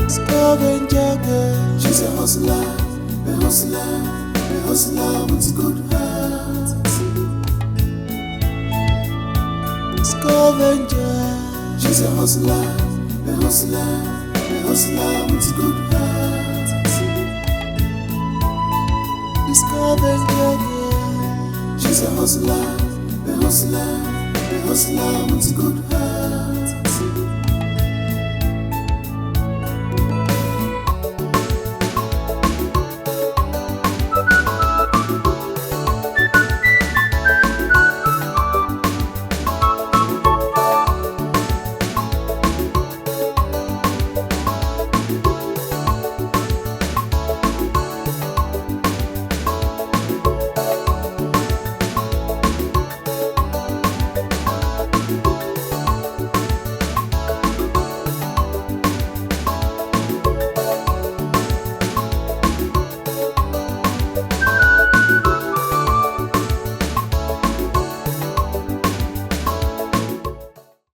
Scavenger girl, she's a hustler with a good heart. Scavenger, she's a hustler with a good heart. Scavenger girl, she's a hustler with a good heart.